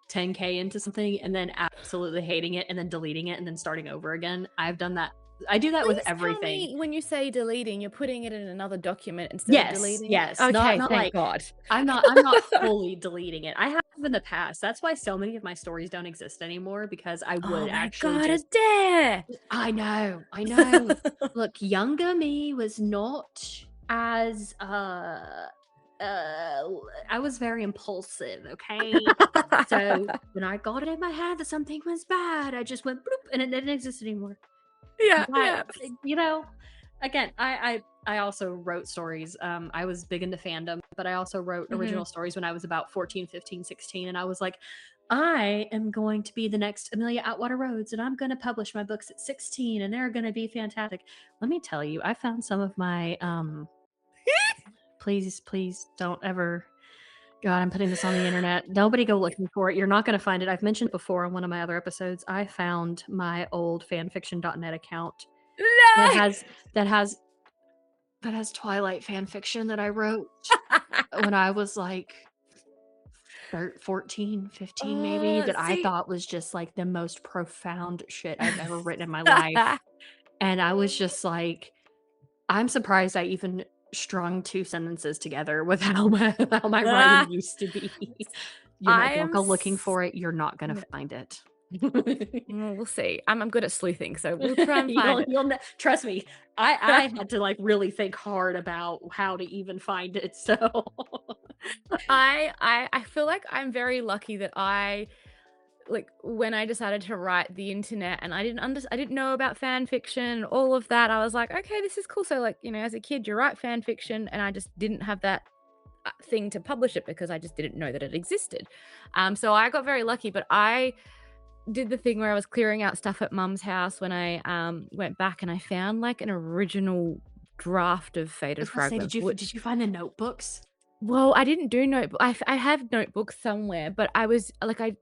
10K into something and then absolutely hating it and then deleting it and then starting over again. I've done that. I do that with everything. Tell me, when you say deleting, you're putting it in another document instead of deleting. Yes. Okay, not thank like God. I'm not fully deleting it. I have in the past. That's why so many of my stories don't exist anymore, because I would dare. I know. Look, younger me was not as I was very impulsive, okay? So when I got it in my head that something was bad, I just went bloop, and it didn't exist anymore. Again, I also wrote stories. I was big into fandom, but I also wrote original stories when I was about 14, 15, 16. And I was like, I am going to be the next Amelia Atwater Rhodes, and I'm going to publish my books at 16, and they're going to be fantastic. Let me tell you, I found some of my, please don't ever, God, I'm putting this on the internet. Nobody go looking for it. You're not going to find it. I've mentioned before on one of my other episodes, I found my old fanfiction.net account that has Twilight fanfiction that I wrote when I was like 14, 15 maybe, that I thought was just like the most profound shit I've ever written in my life. And I was just like, I'm surprised I even strung 2 sentences together with how my writing used to be. Don't go looking for it. You're not going to find it. We'll see. I'm good at sleuthing, so we'll try and find it. Trust me, I had to like really think hard about how to even find it. So I feel like I'm very lucky that when I decided to write the internet, and I didn't know about fan fiction, all of that. I was like, okay, this is cool. So as a kid, you write fan fiction, and I just didn't have that thing to publish it because I just didn't know that it existed. So I got very lucky, but I did the thing where I was clearing out stuff at Mum's house when I went back, and I found like an original draft of Faded Fragments. Did you find the notebooks? Well, I didn't do notebooks. I have notebooks somewhere, but I was like,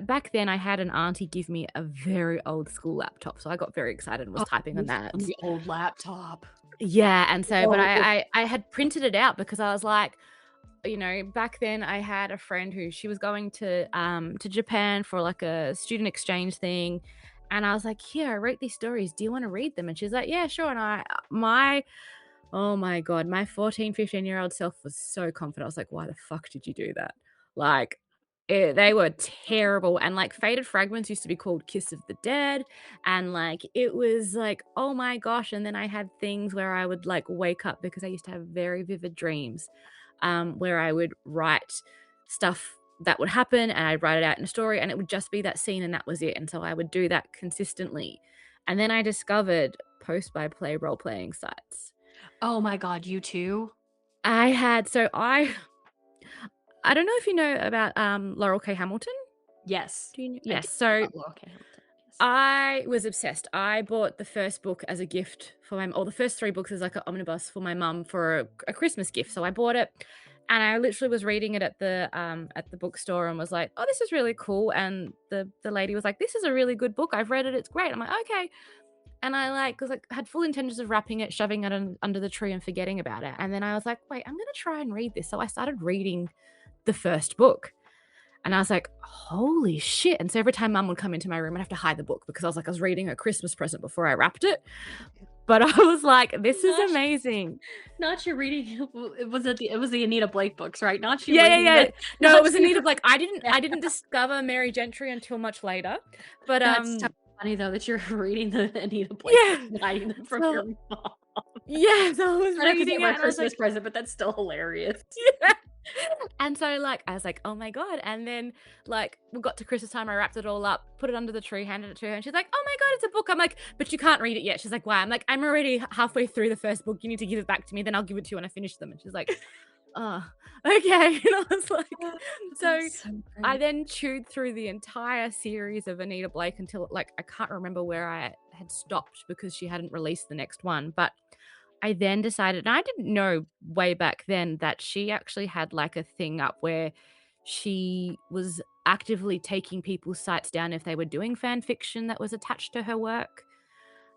back then I had an auntie give me a very old school laptop, so I got very excited and was typing on that. The old laptop. Yeah, and so, but I had printed it out because I was like, back then I had a friend who she was going to Japan for like a student exchange thing, and I was like, here, I wrote these stories. Do you want to read them? And she's like, yeah, sure. And oh my God, my 14, 15-year-old self was so confident. I was like, why the fuck did you do that? Like, they were terrible. And like Faded Fragments used to be called Kiss of the Dead, and like it was like, oh my gosh. And then I had things where I would like wake up, because I used to have very vivid dreams, where I would write stuff that would happen, and I'd write it out in a story, and it would just be that scene and that was it. And so I would do that consistently. And then I discovered post-by-play role-playing sites. Oh my God, you too? I don't know if you know about Laurel K. Hamilton. Yes. Do you know? Yes. So Laurel K. Hamilton. Yes. I was obsessed. I bought the first book as a gift for or the first 3 books as like an omnibus for my mum for a Christmas gift. So I bought it, and I literally was reading it at the bookstore and was like, "Oh, this is really cool." And the lady was like, "This is a really good book. I've read it. It's great." I'm like, "Okay." And I had full intentions of wrapping it, shoving it under the tree and forgetting about it. And then I was like, wait, I'm going to try and read this. So I started reading the first book, and I was like, holy shit. And so every time Mum would come into my room, I'd have to hide the book because I was reading her Christmas present before I wrapped it. But I was like, this is amazing. Not you reading, it was the Anita Blake books, right? Not you. Yeah. No, it was Anita Blake. I didn't discover Mary Gentry until much later. But that's so funny though that you're reading the Anita Blake and hiding them from your mom. Yes, I was reading my Christmas present, but that's still hilarious. Yeah. And so I was like, oh my God. And then we got to Christmas time, I wrapped it all up, put it under the tree, handed it to her, and she's like, oh my God, it's a book. I'm like, but you can't read it yet. She's like, why? I'm like, I'm already halfway through the first book. You need to give it back to me, then I'll give it to you when I finish them. And she's like, oh, okay. And I was like, so I then chewed through the entire series of Anita Blake until I can't remember where I had stopped because she hadn't released the next one. But I then decided, and I didn't know way back then that she actually had a thing up where she was actively taking people's sites down if they were doing fan fiction that was attached to her work.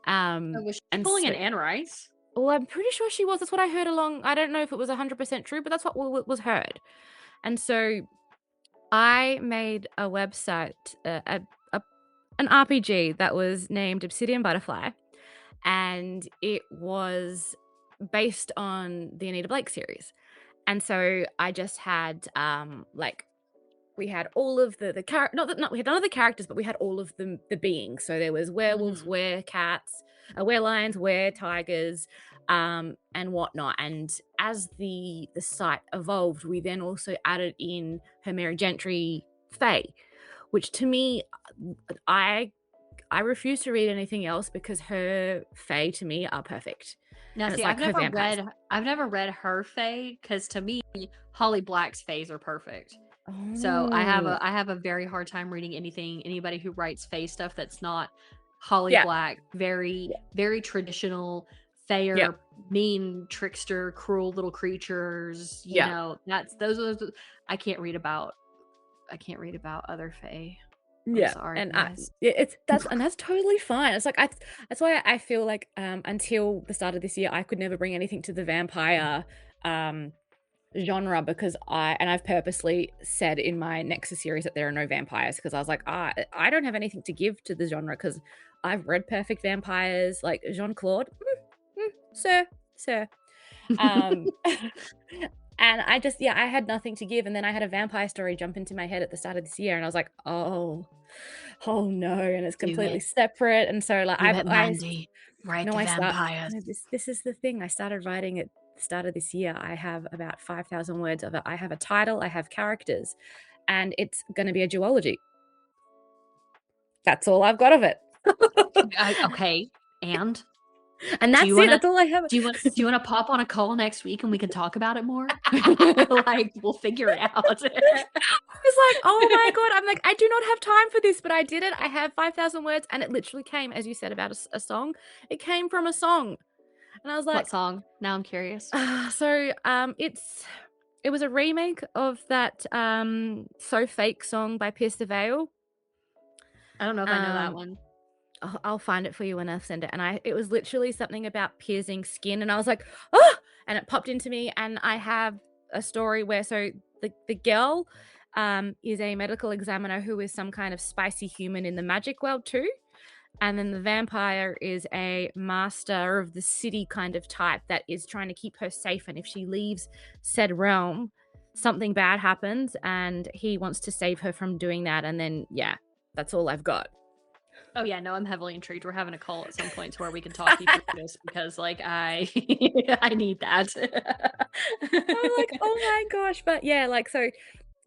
Was she pulling an Anne Rice? Well, I'm pretty sure she was. That's what I heard along. I don't know if it was 100% true, but that's what was heard. And so I made a website, an RPG that was named Obsidian Butterfly. And it was based on the Anita Blake series. And so I just had we had all of the characters, we had none of the characters, but we had all of the beings. So there was werewolves, were-cats, were-lions, were-tigers, and whatnot. And as the site evolved, we then also added in her Mary Gentry fae, which to me, I refuse to read anything else because her fae to me are perfect. Now, see, I've never read her fae because to me, Holly Black's faes are perfect. Oh. So I have a very hard time reading anybody who writes fae stuff that's not Holly Black. Very, very traditional fae, mean, trickster, cruel little creatures. You know, those. I can't read about other fae. Yeah, sorry, and that's totally fine. It's that's why I feel like until the start of this year I could never bring anything to the vampire genre because I've purposely said in my Nexus series that there are no vampires because I was like, I don't have anything to give to the genre because I've read perfect vampires like Jean-Claude, sir. And I just, I had nothing to give. And then I had a vampire story jump into my head at the start of this year. And I was like, oh no. And it's completely separate. And so Mandi, write the vampires. This is the thing. I started writing at the start of this year. I have about 5,000 words of it. I have a title, I have characters, and it's going to be a duology. That's all I've got of it. Okay. And that's it. That's all I have. Do you want to pop on a call next week and we can talk about it more? We'll figure it out. It's like, oh my God. I'm like, I do not have time for this, but I did it. I have 5,000 words, and it literally came, as you said about a song. It came from a song, and I was like, what song? Now I'm curious. It was a remake of that So Fake song by Pierce the Veil. I don't know if I know that one. I'll find it for you when I send it. And it was literally something about piercing skin, and I was like, oh, and it popped into me. And I have a story where the girl is a medical examiner who is some kind of spicy human in the magic world too. And then the vampire is a master of the city kind of type that is trying to keep her safe. And if she leaves said realm, something bad happens, and he wants to save her from doing that. And then, that's all I've got. Oh yeah, no, I'm heavily intrigued. We're having a call at some point to where we can talk through this because I need that. I'm like, oh my gosh. But so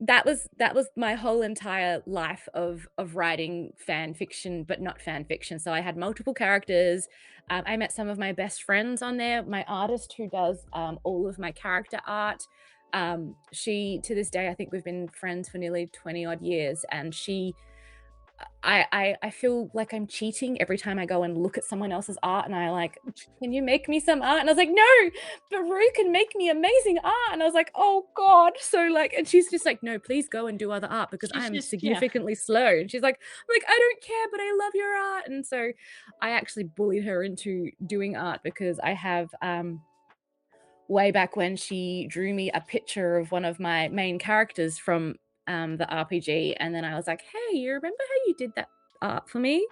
that was my whole entire life of writing fan fiction, but not fan fiction. So I had multiple characters. I met some of my best friends on there. My artist who does all of my character art. She, to this day, I think we've been friends for nearly 20 odd years, and I feel like I'm cheating every time I go and look at someone else's art, and I like, can you make me some art? And I was like, no, but Rue can make me amazing art. And I was like, oh God. So like, and she's just like, no, please go and do other art because I'm significantly slow. And she's like, I don't care, but I love your art. And so I actually bullied her into doing art because I have way back when she drew me a picture of one of my main characters from the RPG, and then I was like, hey, you remember how you did that art for me?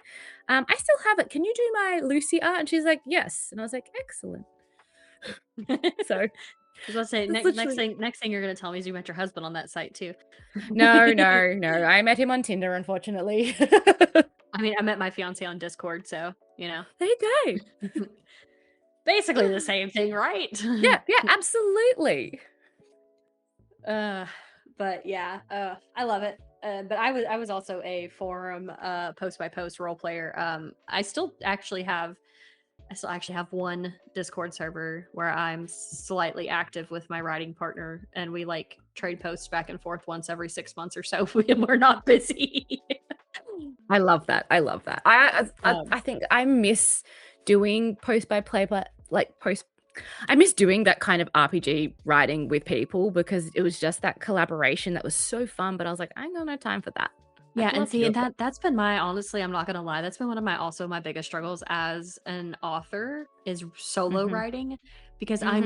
I still have it. Can you do my Lucy art? And she's like, yes. And I was like, excellent. So I was about to say, next thing you're going to tell me is you met your husband on that site too. No. I met him on Tinder, unfortunately. I mean, I met my fiance on Discord, so, you know. There you go. Basically the same thing, right? Yeah, absolutely. But yeah, I love it. But I was also a forum post by post role player. I still actually have one Discord server where I'm slightly active with my writing partner, and we like trade posts back and forth once every 6 months or so when we're not busy. I love that. I think I miss doing post by play, but I miss doing that kind of RPG writing with people because it was just that collaboration that was so fun. But I was like, I ain't got no time for that. Yeah, and see, and that's been honestly, I'm not gonna lie, that's been one of my biggest struggles as an author is solo writing, because I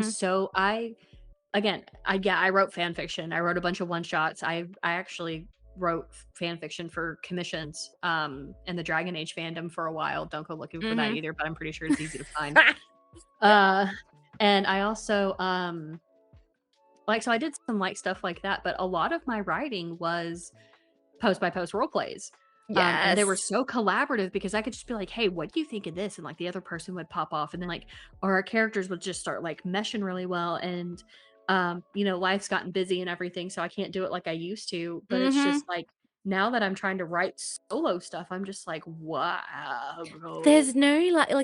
wrote fan fiction. I wrote a bunch of one shots. I actually wrote fan fiction for commissions in the Dragon Age fandom for a while. Don't go looking for that either, but I'm pretty sure it's easy to find. And I also so I did some stuff like that, but a lot of my writing was post by post role plays. And they were so collaborative because I could just be like, hey, what do you think of this? And the other person would pop off, and then or our characters would just start meshing really well. And life's gotten busy and everything, so I can't do it like I used to, but it's just now that I'm trying to write solo stuff, I'm just like, wow. There's no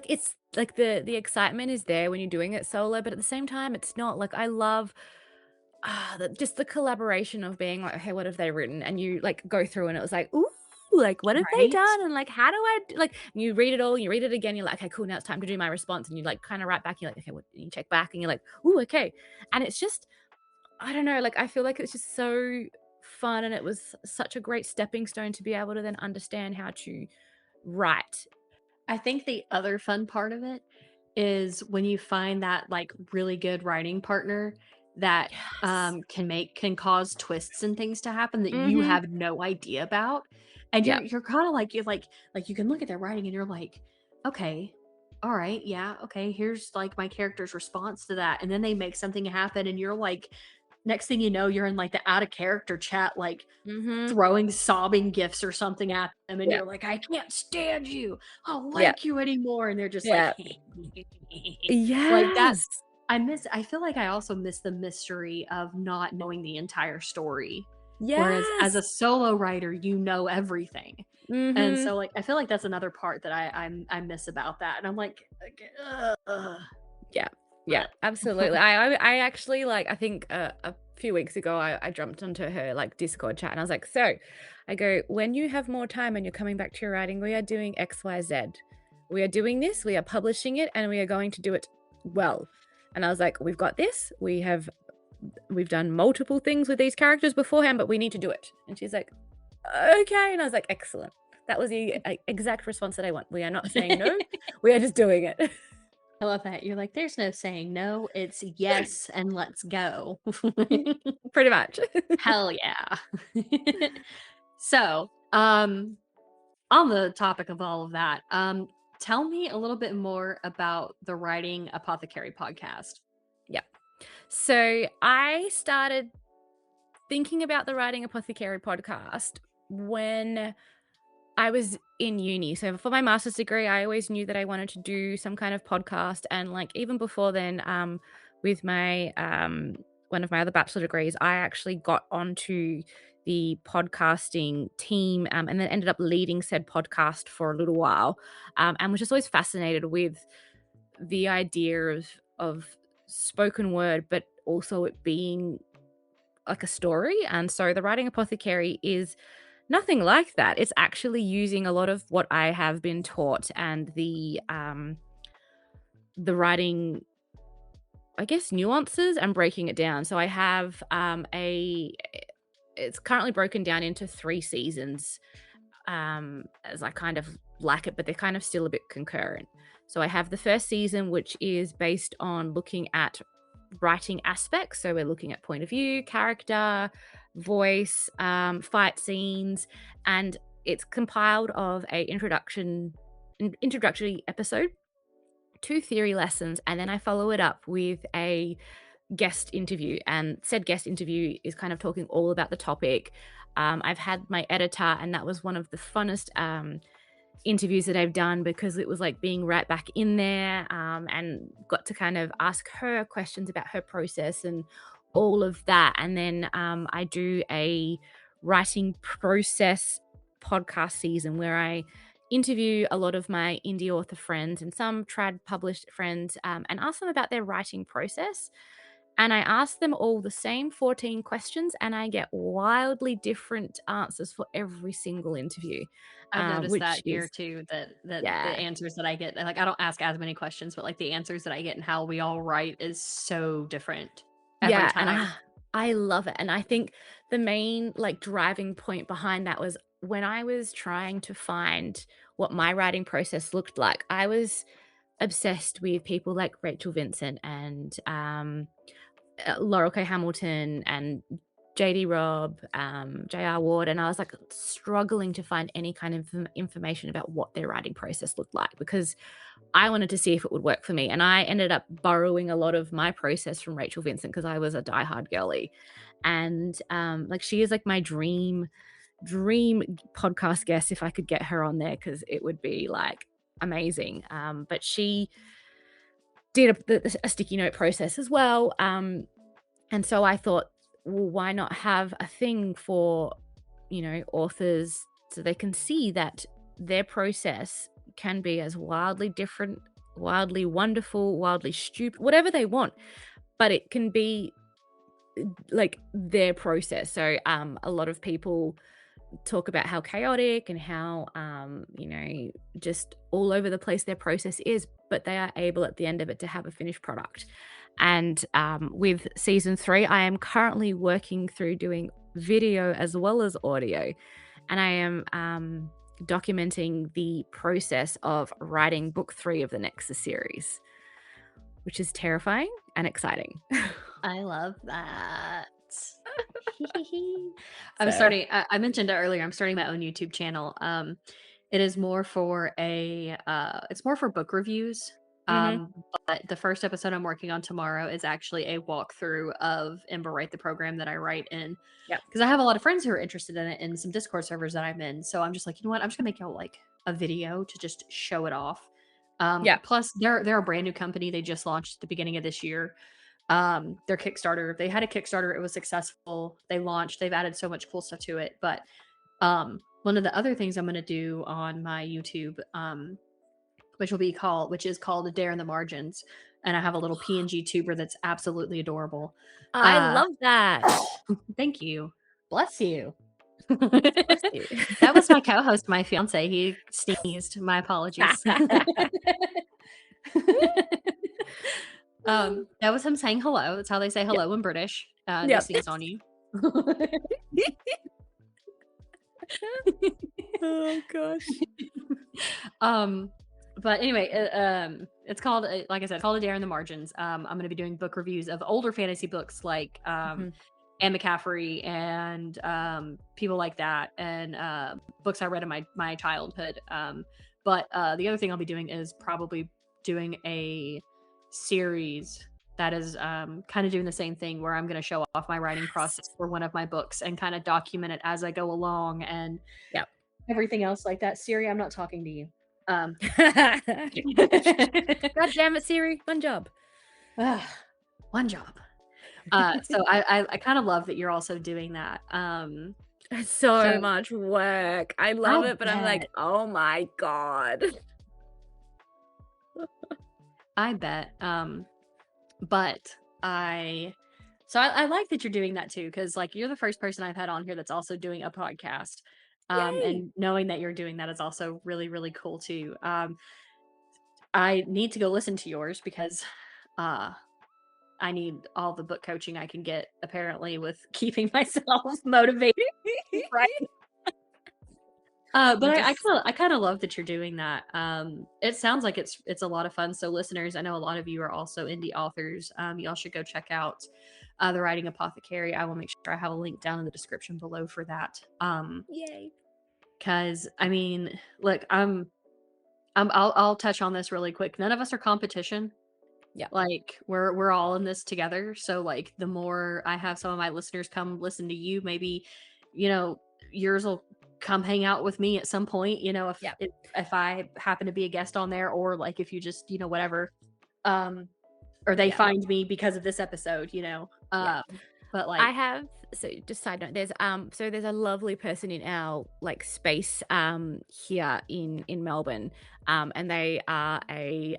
it's the excitement is there when you're doing it solo, but at the same time, it's not. I love just the collaboration of being like, hey, what have they written? And you go through, and it was like, ooh, what have they done? And how do I you read it all, you read it again, you're like, okay, cool, now it's time to do my response, and you kind of write back, you're like, okay, what, you check back, and you're like, ooh, okay. And it's just, I don't know, I feel like it's just so fun, and it was such a great stepping stone to be able to then understand how to write. I think the other fun part of it is when you find that really good writing partner that can cause twists and things to happen that you have no idea about, and you're kind of you can look at their writing and you're like, okay, all right, yeah, okay, here's my character's response to that, and then they make something happen, and you're next thing you know, you're in the out of character chat, throwing sobbing gifts or something at them, and you're like, I can't stand you, I don't like you anymore, and they're just yeah. That's, I feel like I also miss the mystery of not knowing the entire story. Whereas as a solo writer, you know everything. And so I feel like that's another part that I miss about that. And I'm like, yeah, absolutely. I actually I think a few weeks ago I jumped onto her Discord chat, and I was like, so I go, when you have more time and you're coming back to your writing, we are doing XYZ. We are doing this, we are publishing it, and we are going to do it well. And I was like, we've got this. We've done multiple things with these characters beforehand, but we need to do it. And she's like, okay. And I was like, excellent. That was the exact response that I want. We are not saying no. We are just doing it. I love that. You're like, there's no saying no. It's yes, and let's go. Pretty much. Hell yeah. So, on the topic of all of that, tell me a little bit more about the Writing Apothecary Podcast. Yeah. So I started thinking about the Writing Apothecary Podcast when I was in uni. So for my master's degree, I always knew that I wanted to do some kind of podcast. And even before then, with my one of my other bachelor degrees, I actually got onto the podcasting team and then ended up leading said podcast for a little while, and was just always fascinated with the idea of spoken word, but also it being like a story. And so the Writing Apothecary is nothing like that. It's actually using a lot of what I have been taught and the writing, I guess, nuances, and breaking it down. So I have it's currently broken down into 3 seasons, as I kind of like it, but they're kind of still a bit concurrent. So I have the first season, which is based on looking at writing aspects. So we're looking at point of view, character, voice, fight scenes, and it's compiled of an introductory episode, 2 theory lessons, and then I follow it up with a guest interview, and said guest interview is kind of talking all about the topic. I've had my editor, and that was one of the funnest interviews that I've done, because it was like being right back in there, and got to kind of ask her questions about her process and all of that. And then I do a writing process podcast season where I interview a lot of my indie author friends and some trad published friends, and ask them about their writing process. And I ask them all the same 14 questions, and I get wildly different answers for every single interview. I've noticed that here too, that the Yeah. answers that I get, like, I don't ask as many questions, but like the answers that I get and how we all write is so different every Yeah, time. and I love it. And I think the main like driving point behind that was when I was trying to find what my writing process looked like. I was obsessed with people like Rachel Vincent and Laurel K. Hamilton and JD Robb, JR Ward, and I was like struggling to find any kind of information about what their writing process looked like, because I wanted to see if it would work for me. And I ended up borrowing a lot of my process from Rachel Vincent, because I was a diehard girly. And like she is like my dream podcast guest if I could get her on there, because it would be like amazing. But she did a sticky note process as well. And so I thought, well, why not have a thing for, authors, so they can see that their process can be as wildly different, wildly wonderful, wildly stupid, whatever they want, but it can be like their process. So a lot of people talk about how chaotic and how just all over the place their process is, but they are able at the end of it to have a finished product. And with season 3, I am currently working through doing video as well as audio, and I am documenting the process of writing book 3 of the Nexus series, which is terrifying and exciting. I love that. I mentioned it earlier, I'm starting my own YouTube channel. It is more for it's more for book reviews. But the first episode I'm working on tomorrow is actually a walkthrough of Ember Write, the program that I write in. Yeah. Because I have a lot of friends who are interested in it in some Discord servers that I'm in. So I'm just like, you know what? I'm just gonna make y'all like a video to just show it off. Plus they're a brand new company. They just launched at the beginning of this year. Their Kickstarter, they had a Kickstarter, it was successful. They launched, they've added so much cool stuff to it. But one of the other things I'm gonna do on my YouTube, which is called A Dare in the Margins, and I have a little PNG tuber that's absolutely adorable. I love that. Thank you. Bless you. Bless you. That was my co-host, my fiance. He sneezed. My apologies. That was him saying hello. That's how they say hello in British. They sneeze on you. Oh gosh. But anyway, it's called, like I said, called A Dare in the Margins. I'm going to be doing book reviews of older fantasy books like Anne McCaffrey and people like that, and books I read in my childhood. But the other thing I'll be doing is probably doing a series that is kind of doing the same thing, where I'm going to show off my writing process for one of my books and kind of document it as I go along and everything else like that. Siri, I'm not talking to you. God damn it, Siri. One job. One job. So I kind of love that you're also doing that. It's so So much work. I I love it, but I'm like, bet, oh my God. I bet. But I like that you're doing that too, because like you're the first person I've had on here that's also doing a podcast. Yay. And knowing that you're doing that is also really, really cool too. I need to go listen to yours because uh I need all the book coaching I can get apparently with keeping myself motivated. Right. But I'm I just, kind of love that you're doing that. It sounds like it's a lot of fun. So listeners, I know a lot of you are also indie authors. Y'all should go check out the Writing Apothecary. I will make sure I have a link down in the description below for that. yay. Because I mean, look, I'll touch on this really quick. None of us are competition. Yeah. Like we're all in this together. So like the more I have some of my listeners come listen to you, maybe yours will come hang out with me at some point, Yeah. if I happen to be a guest on there, or like if you just whatever, or they Yeah. find me because of this episode, Yeah. but like I have, so just side note, there's a lovely person in our like space here in Melbourne, and they are a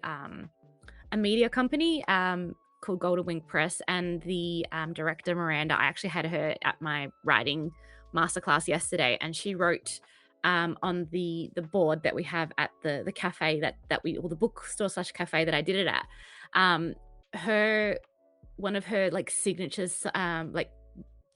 media company called Golden Wing Press, and the director Miranda, I actually had her at my writing masterclass yesterday, and she wrote on the board that we have at the cafe or the bookstore / cafe that I did it at. Her One of her like signatures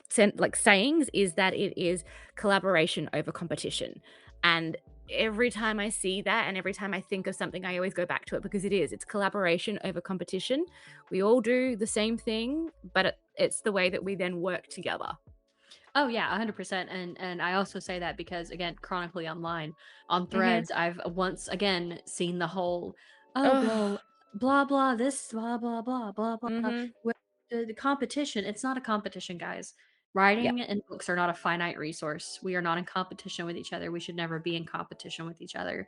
sayings is that it is collaboration over competition. And every time I see that and every time I think of something, I always go back to it, because it's collaboration over competition. We all do the same thing, but it's the way that we then work together. oh yeah, 100%. And I also say that because again, chronically online on Threads, I've once again seen the whole Oh. blah blah this blah blah blah blah blah blah. Mm-hmm. Where the competition, it's not a competition, guys. Yeah. Writing and books are not a finite resource. We are not in competition with each other. We should never be in competition with each other.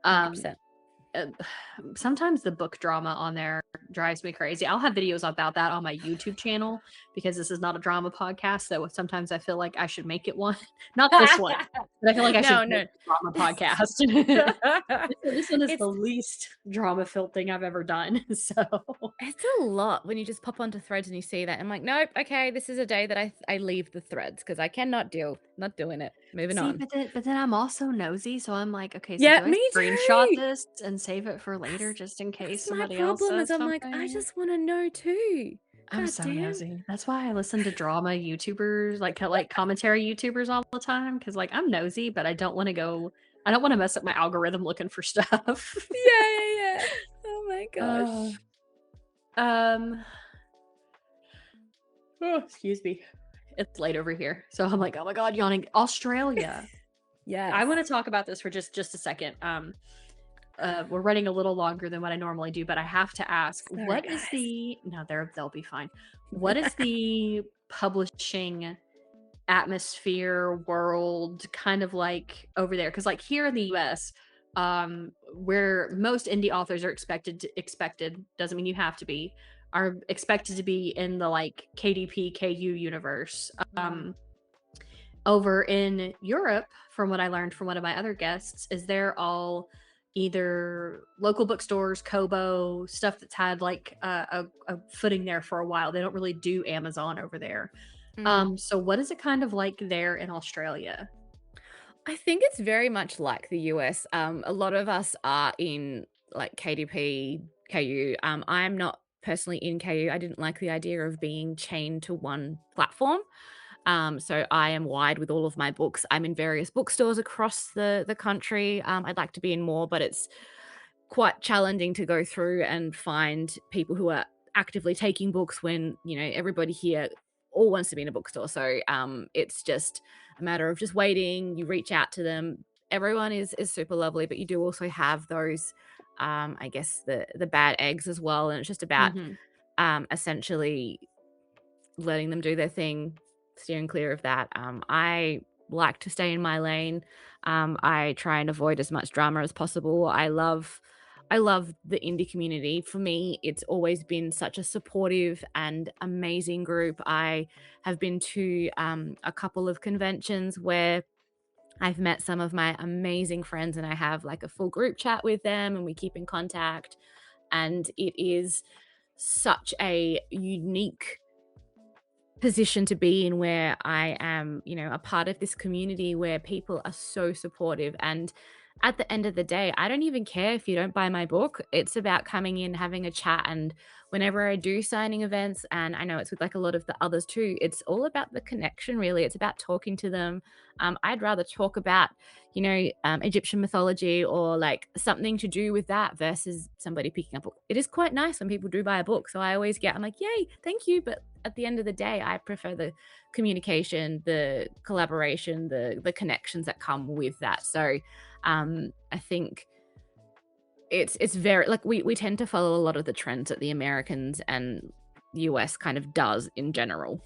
Um, 100%. uh, Sometimes the book drama on there drives me crazy. I'll have videos about that on my YouTube channel because this is not a drama podcast. So sometimes I feel like I should make it one. Not this one, but I feel like I should make a drama podcast. This one is the least drama filled thing I've ever done. So it's a lot when you just pop onto Threads and you see that. I'm like, nope, okay, this is a day that I leave the Threads because I cannot deal. Not doing it. Moving see, on. but then I'm also nosy, so I'm like, okay, so Yeah, do I me screenshot too. this and save it for later just in case That's my somebody else problem. Is says I'm like, I something? just want to know too. I'm God so damn. nosy. That's why I listen to drama YouTubers, like commentary YouTubers all the time, because like I'm nosy, but I don't want to mess up my algorithm looking for stuff. Yeah. Oh my gosh. Oh, excuse me. It's late over here. So I'm like, oh my God, yawning. Australia. Yeah. I want to talk about this for just a second. We're running a little longer than what I normally do, but I have to ask, Sorry, what guys. is the no, they'll be fine. What is the publishing atmosphere world kind of like over there? Because like here in the US, where most indie authors are expected doesn't mean you have to be, are expected to be in the like KDP KU universe. Over in Europe, from what I learned from one of my other guests, is they're all either local bookstores, Kobo, stuff that's had like a footing there for a while. They don't really do Amazon over there. So what is it kind of like there in Australia? I think it's very much like the US. A lot of us are in like KDP, KU. I'm not personally in KU. I didn't like the idea of being chained to one platform. So I am wide with all of my books. I'm in various bookstores across the country. I'd like to be in more, but it's quite challenging to go through and find people who are actively taking books when, everybody here all wants to be in a bookstore. So it's just a matter of just waiting. You reach out to them. Everyone is super lovely, but you do also have those, I guess, the bad eggs as well. And it's just about essentially letting them do their thing, steering clear of that. I like to stay in my lane. I try and avoid as much drama as possible. I love I love the indie community. For me, it's always been such a supportive and amazing group. I have been to a couple of conventions where I've met some of my amazing friends, and I have like a full group chat with them, and we keep in contact. And it is such a unique position to be in, where I am, a part of this community where people are so supportive. And at the end of the day, I don't even care if you don't buy my book. It's about coming in, having a chat. And whenever I do signing events, and I know it's with like a lot of the others too, it's all about the connection, really. It's about talking to them. I'd rather talk about, Egyptian mythology or like something to do with that versus somebody picking up a book. It is quite nice when people do buy a book. So I'm like, yay, thank you. But at the end of the day, I prefer the communication, the collaboration, the connections that come with that. So I think it's very, like, we tend to follow a lot of the trends that the Americans and US kind of does in general.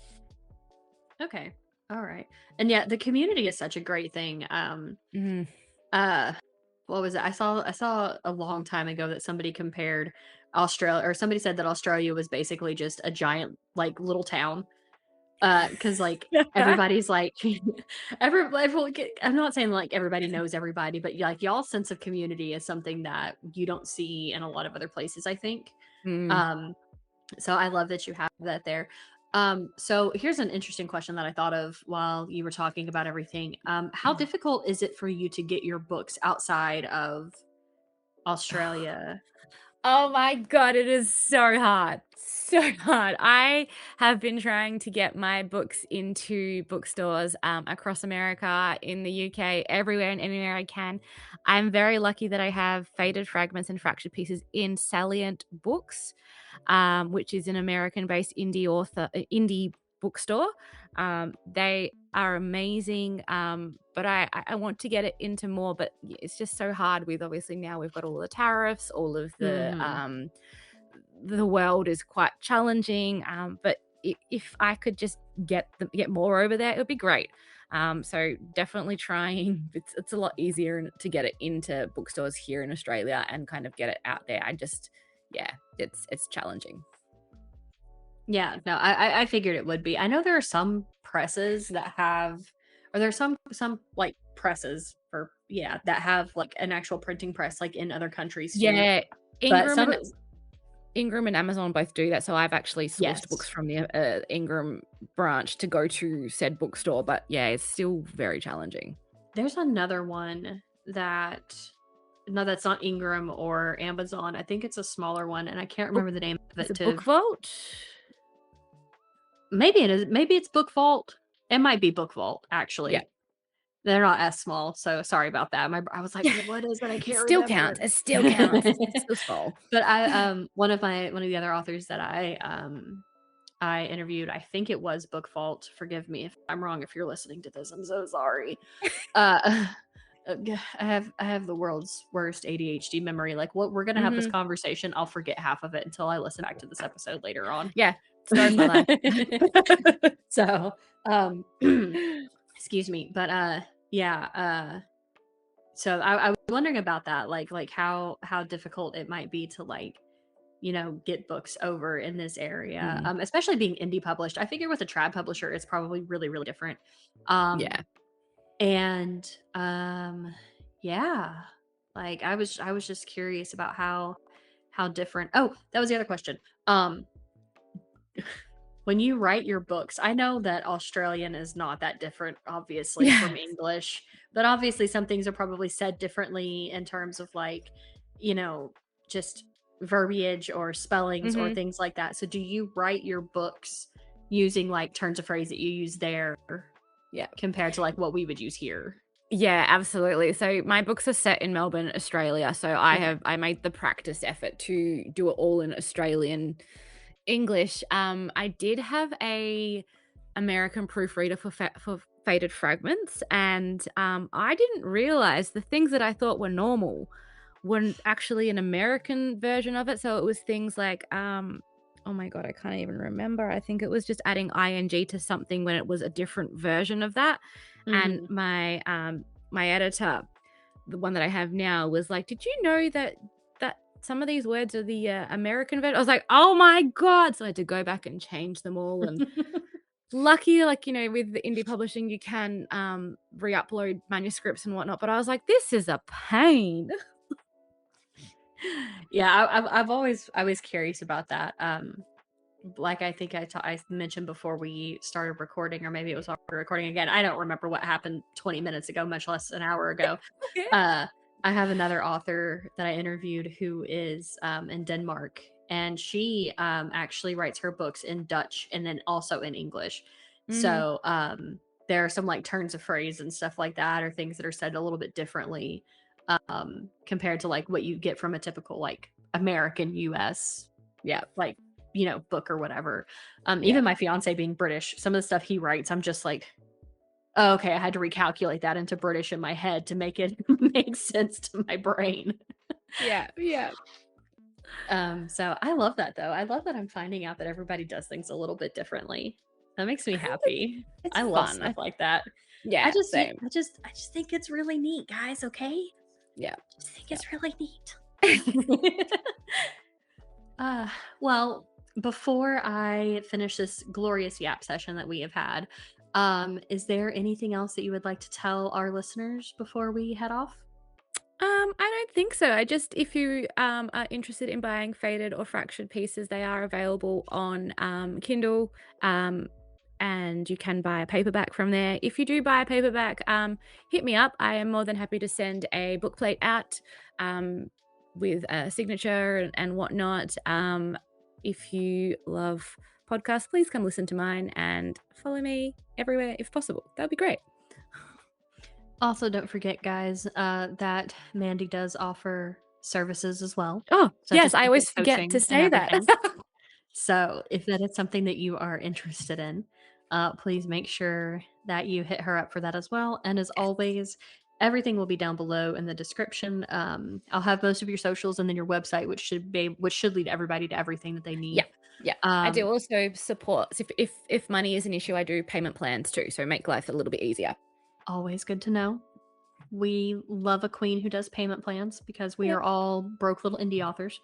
Okay. All right. And yeah, the community is such a great thing. What was it? I saw a long time ago that somebody compared Australia, or somebody said that Australia was basically just a giant like little town. Because like everybody's like I'm not saying like everybody knows everybody, but like y'all's sense of community is something that you don't see in a lot of other places, I think. So I love that you have that there. So here's an interesting question that I thought of while you were talking about everything. How difficult is it for you to get your books outside of Australia? Oh my God, it is so hard. So hard. I have been trying to get my books into bookstores across America, in the UK, everywhere and anywhere I can. I'm very lucky that I have Faded Fragments and Fractured Pieces in Salient Books, which is an American-based indie bookstore. They are amazing, but I want to get it into more, but it's just so hard with, obviously now we've got all the tariffs, all of the world is quite challenging, but if I could just get more over there, it would be great. So definitely trying. It's a lot easier to get it into bookstores here in Australia and kind of get it out there. It's challenging. Yeah, no, I figured it would be. I know there are some presses that have, or there's some like presses that have like an actual printing press, like in other countries too. Yeah, But Ingram and Amazon both do that. So I've actually sourced books from the Ingram branch to go to said bookstore. But yeah, it's still very challenging. There's another one that's not Ingram or Amazon. I think it's a smaller one, and I can't remember the name of it. Is it Book Vault? Maybe it is. Maybe it's Book Vault. It might be Book Vault, actually. Yeah. They're not as small, so sorry about that. I was like, what is it? I can't remember. Counts. It still counts. It's still small. But one of the other authors that I interviewed, I think it was Book Vault. Forgive me if I'm wrong. If you're listening to this, I'm so sorry. I have the world's worst ADHD memory. Like, what we're gonna have this conversation, I'll forget half of it until I listen back to this episode later on. Yeah, starts my life. So, excuse me, but so I was wondering about that, like how difficult it might be to like, get books over in this area, especially being indie published. I figure with a trad publisher, it's probably really, really different. And like I was just curious about how different. Oh, that was the other question. When you write your books, I know that Australian is not that different, obviously, from English, but obviously some things are probably said differently in terms of like, just verbiage or spellings or things like that. So do you write your books using like turns of phrase that you use there compared to like what we would use here? Yeah, absolutely. So my books are set in Melbourne, Australia. So I made the practice effort to do it all in Australian English. I did have a American proofreader for Faded Fragments, and I didn't realize the things that I thought were normal were actually an American version of it. So it was things like oh my God, I can't even remember. I think it was just adding ing to something when it was a different version of that. And my editor, the one that I have now, was like, did you know that some of these words are the American version. I was like, oh my God. So I had to go back and change them all. And lucky, like, with the indie publishing, you can re-upload manuscripts and whatnot. But I was like, this is a pain. Yeah, I was curious about that. Like I think I mentioned before we started recording, or maybe it was already recording again. I don't remember what happened 20 minutes ago, much less an hour ago. I have another author that I interviewed who is in Denmark, and she actually writes her books in Dutch and then also in English. So there are some like turns of phrase and stuff like that, or things that are said a little bit differently compared to like what you get from a typical like American US like book or whatever. Even my fiance being British, some of the stuff he writes, I'm just like, oh, okay, I had to recalculate that into British in my head to make it make sense to my brain. Yeah. So I love that though. I love that I'm finding out that everybody does things a little bit differently. That makes me happy. I love fun. stuff like that. Yeah, I just think it's really neat, guys. Okay. Yeah. I just think it's really neat. Well, before I finish this glorious yap session that we have had, is there anything else that you would like to tell our listeners before we head off? I don't think so. If you are interested in buying faded or fractured pieces, they are available on Kindle, and you can buy a paperback from there. If you do buy a paperback, hit me up. I am more than happy to send a bookplate out with a signature and whatnot. If you love podcasts, please come listen to mine and follow me everywhere if possible. That would be great. Also, don't forget, guys, that Mandi does offer services as well. Oh, yes, I always forget to say that. So if that is something that you are interested in, please make sure that you hit her up for that as well. And as always, everything will be down below in the description. I'll have most of your socials and then your website, which should lead everybody to everything that they need. Yeah. I do also support. If money is an issue, I do payment plans too, so make life a little bit easier. Always good to know. We love a queen who does payment plans because we are all broke little indie authors.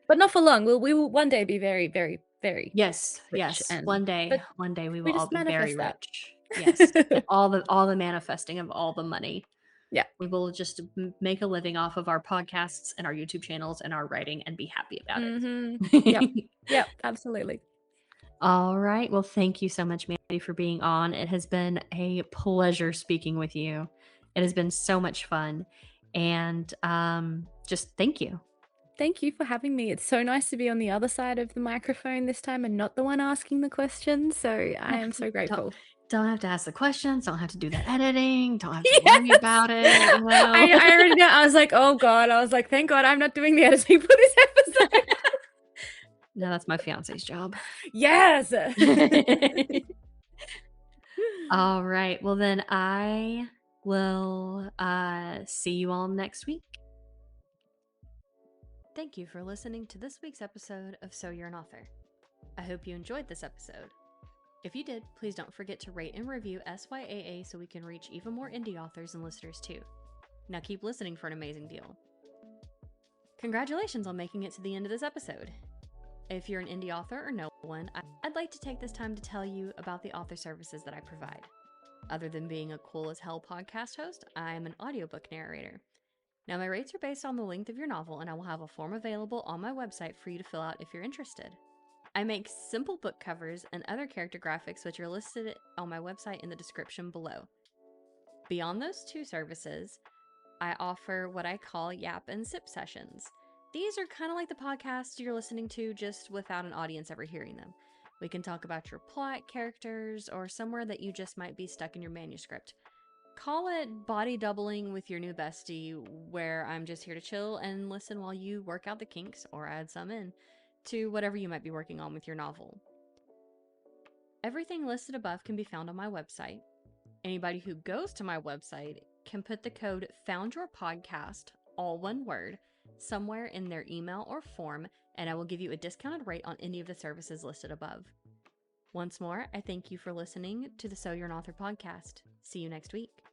But not for long. We will one day be very, very, very yes. One day we will all be very rich. Yes. all the manifesting of all the money. Yeah. We will just make a living off of our podcasts and our YouTube channels and our writing and be happy about it. Yep, absolutely. All right. Well, thank you so much, Mandi, for being on. It has been a pleasure speaking with you. It has been so much fun. And just thank you. Thank you for having me. It's so nice to be on the other side of the microphone this time and not the one asking the questions. So I am so grateful. Don't have to ask the questions. Don't have to do the editing. Don't have to worry about it. I already know. I was like, oh God. I was like, thank God I'm not doing the editing for this episode. No, that's my fiance's job. Yes. All right. Well, then I will see you all next week. Thank you for listening to this week's episode of So You're an Author. I hope you enjoyed this episode. If you did, please don't forget to rate and review SYAA so we can reach even more indie authors and listeners too. Now keep listening for an amazing deal. Congratulations on making it to the end of this episode. If you're an indie author or know one, I'd like to take this time to tell you about the author services that I provide. Other than being a cool as hell podcast host, I am an audiobook narrator. Now my rates are based on the length of your novel, and I will have a form available on my website for you to fill out if you're interested. I make simple book covers and other character graphics which are listed on my website in the description below. Beyond those two services, I offer what I call Yap and Sip sessions. These are kind of like the podcast you're listening to, just without an audience ever hearing them. We can talk about your plot, characters, or somewhere that you just might be stuck in your manuscript. Call it body doubling with your new bestie, where I'm just here to chill and listen while you work out the kinks, or add some in, to whatever you might be working on with your novel. Everything listed above can be found on my website. Anybody who goes to my website can put the code FOUNDYOURPODCAST, all one word, somewhere in their email or form, and I will give you a discounted rate on any of the services listed above. Once more, I thank you for listening to the So You're an Author podcast. See you next week.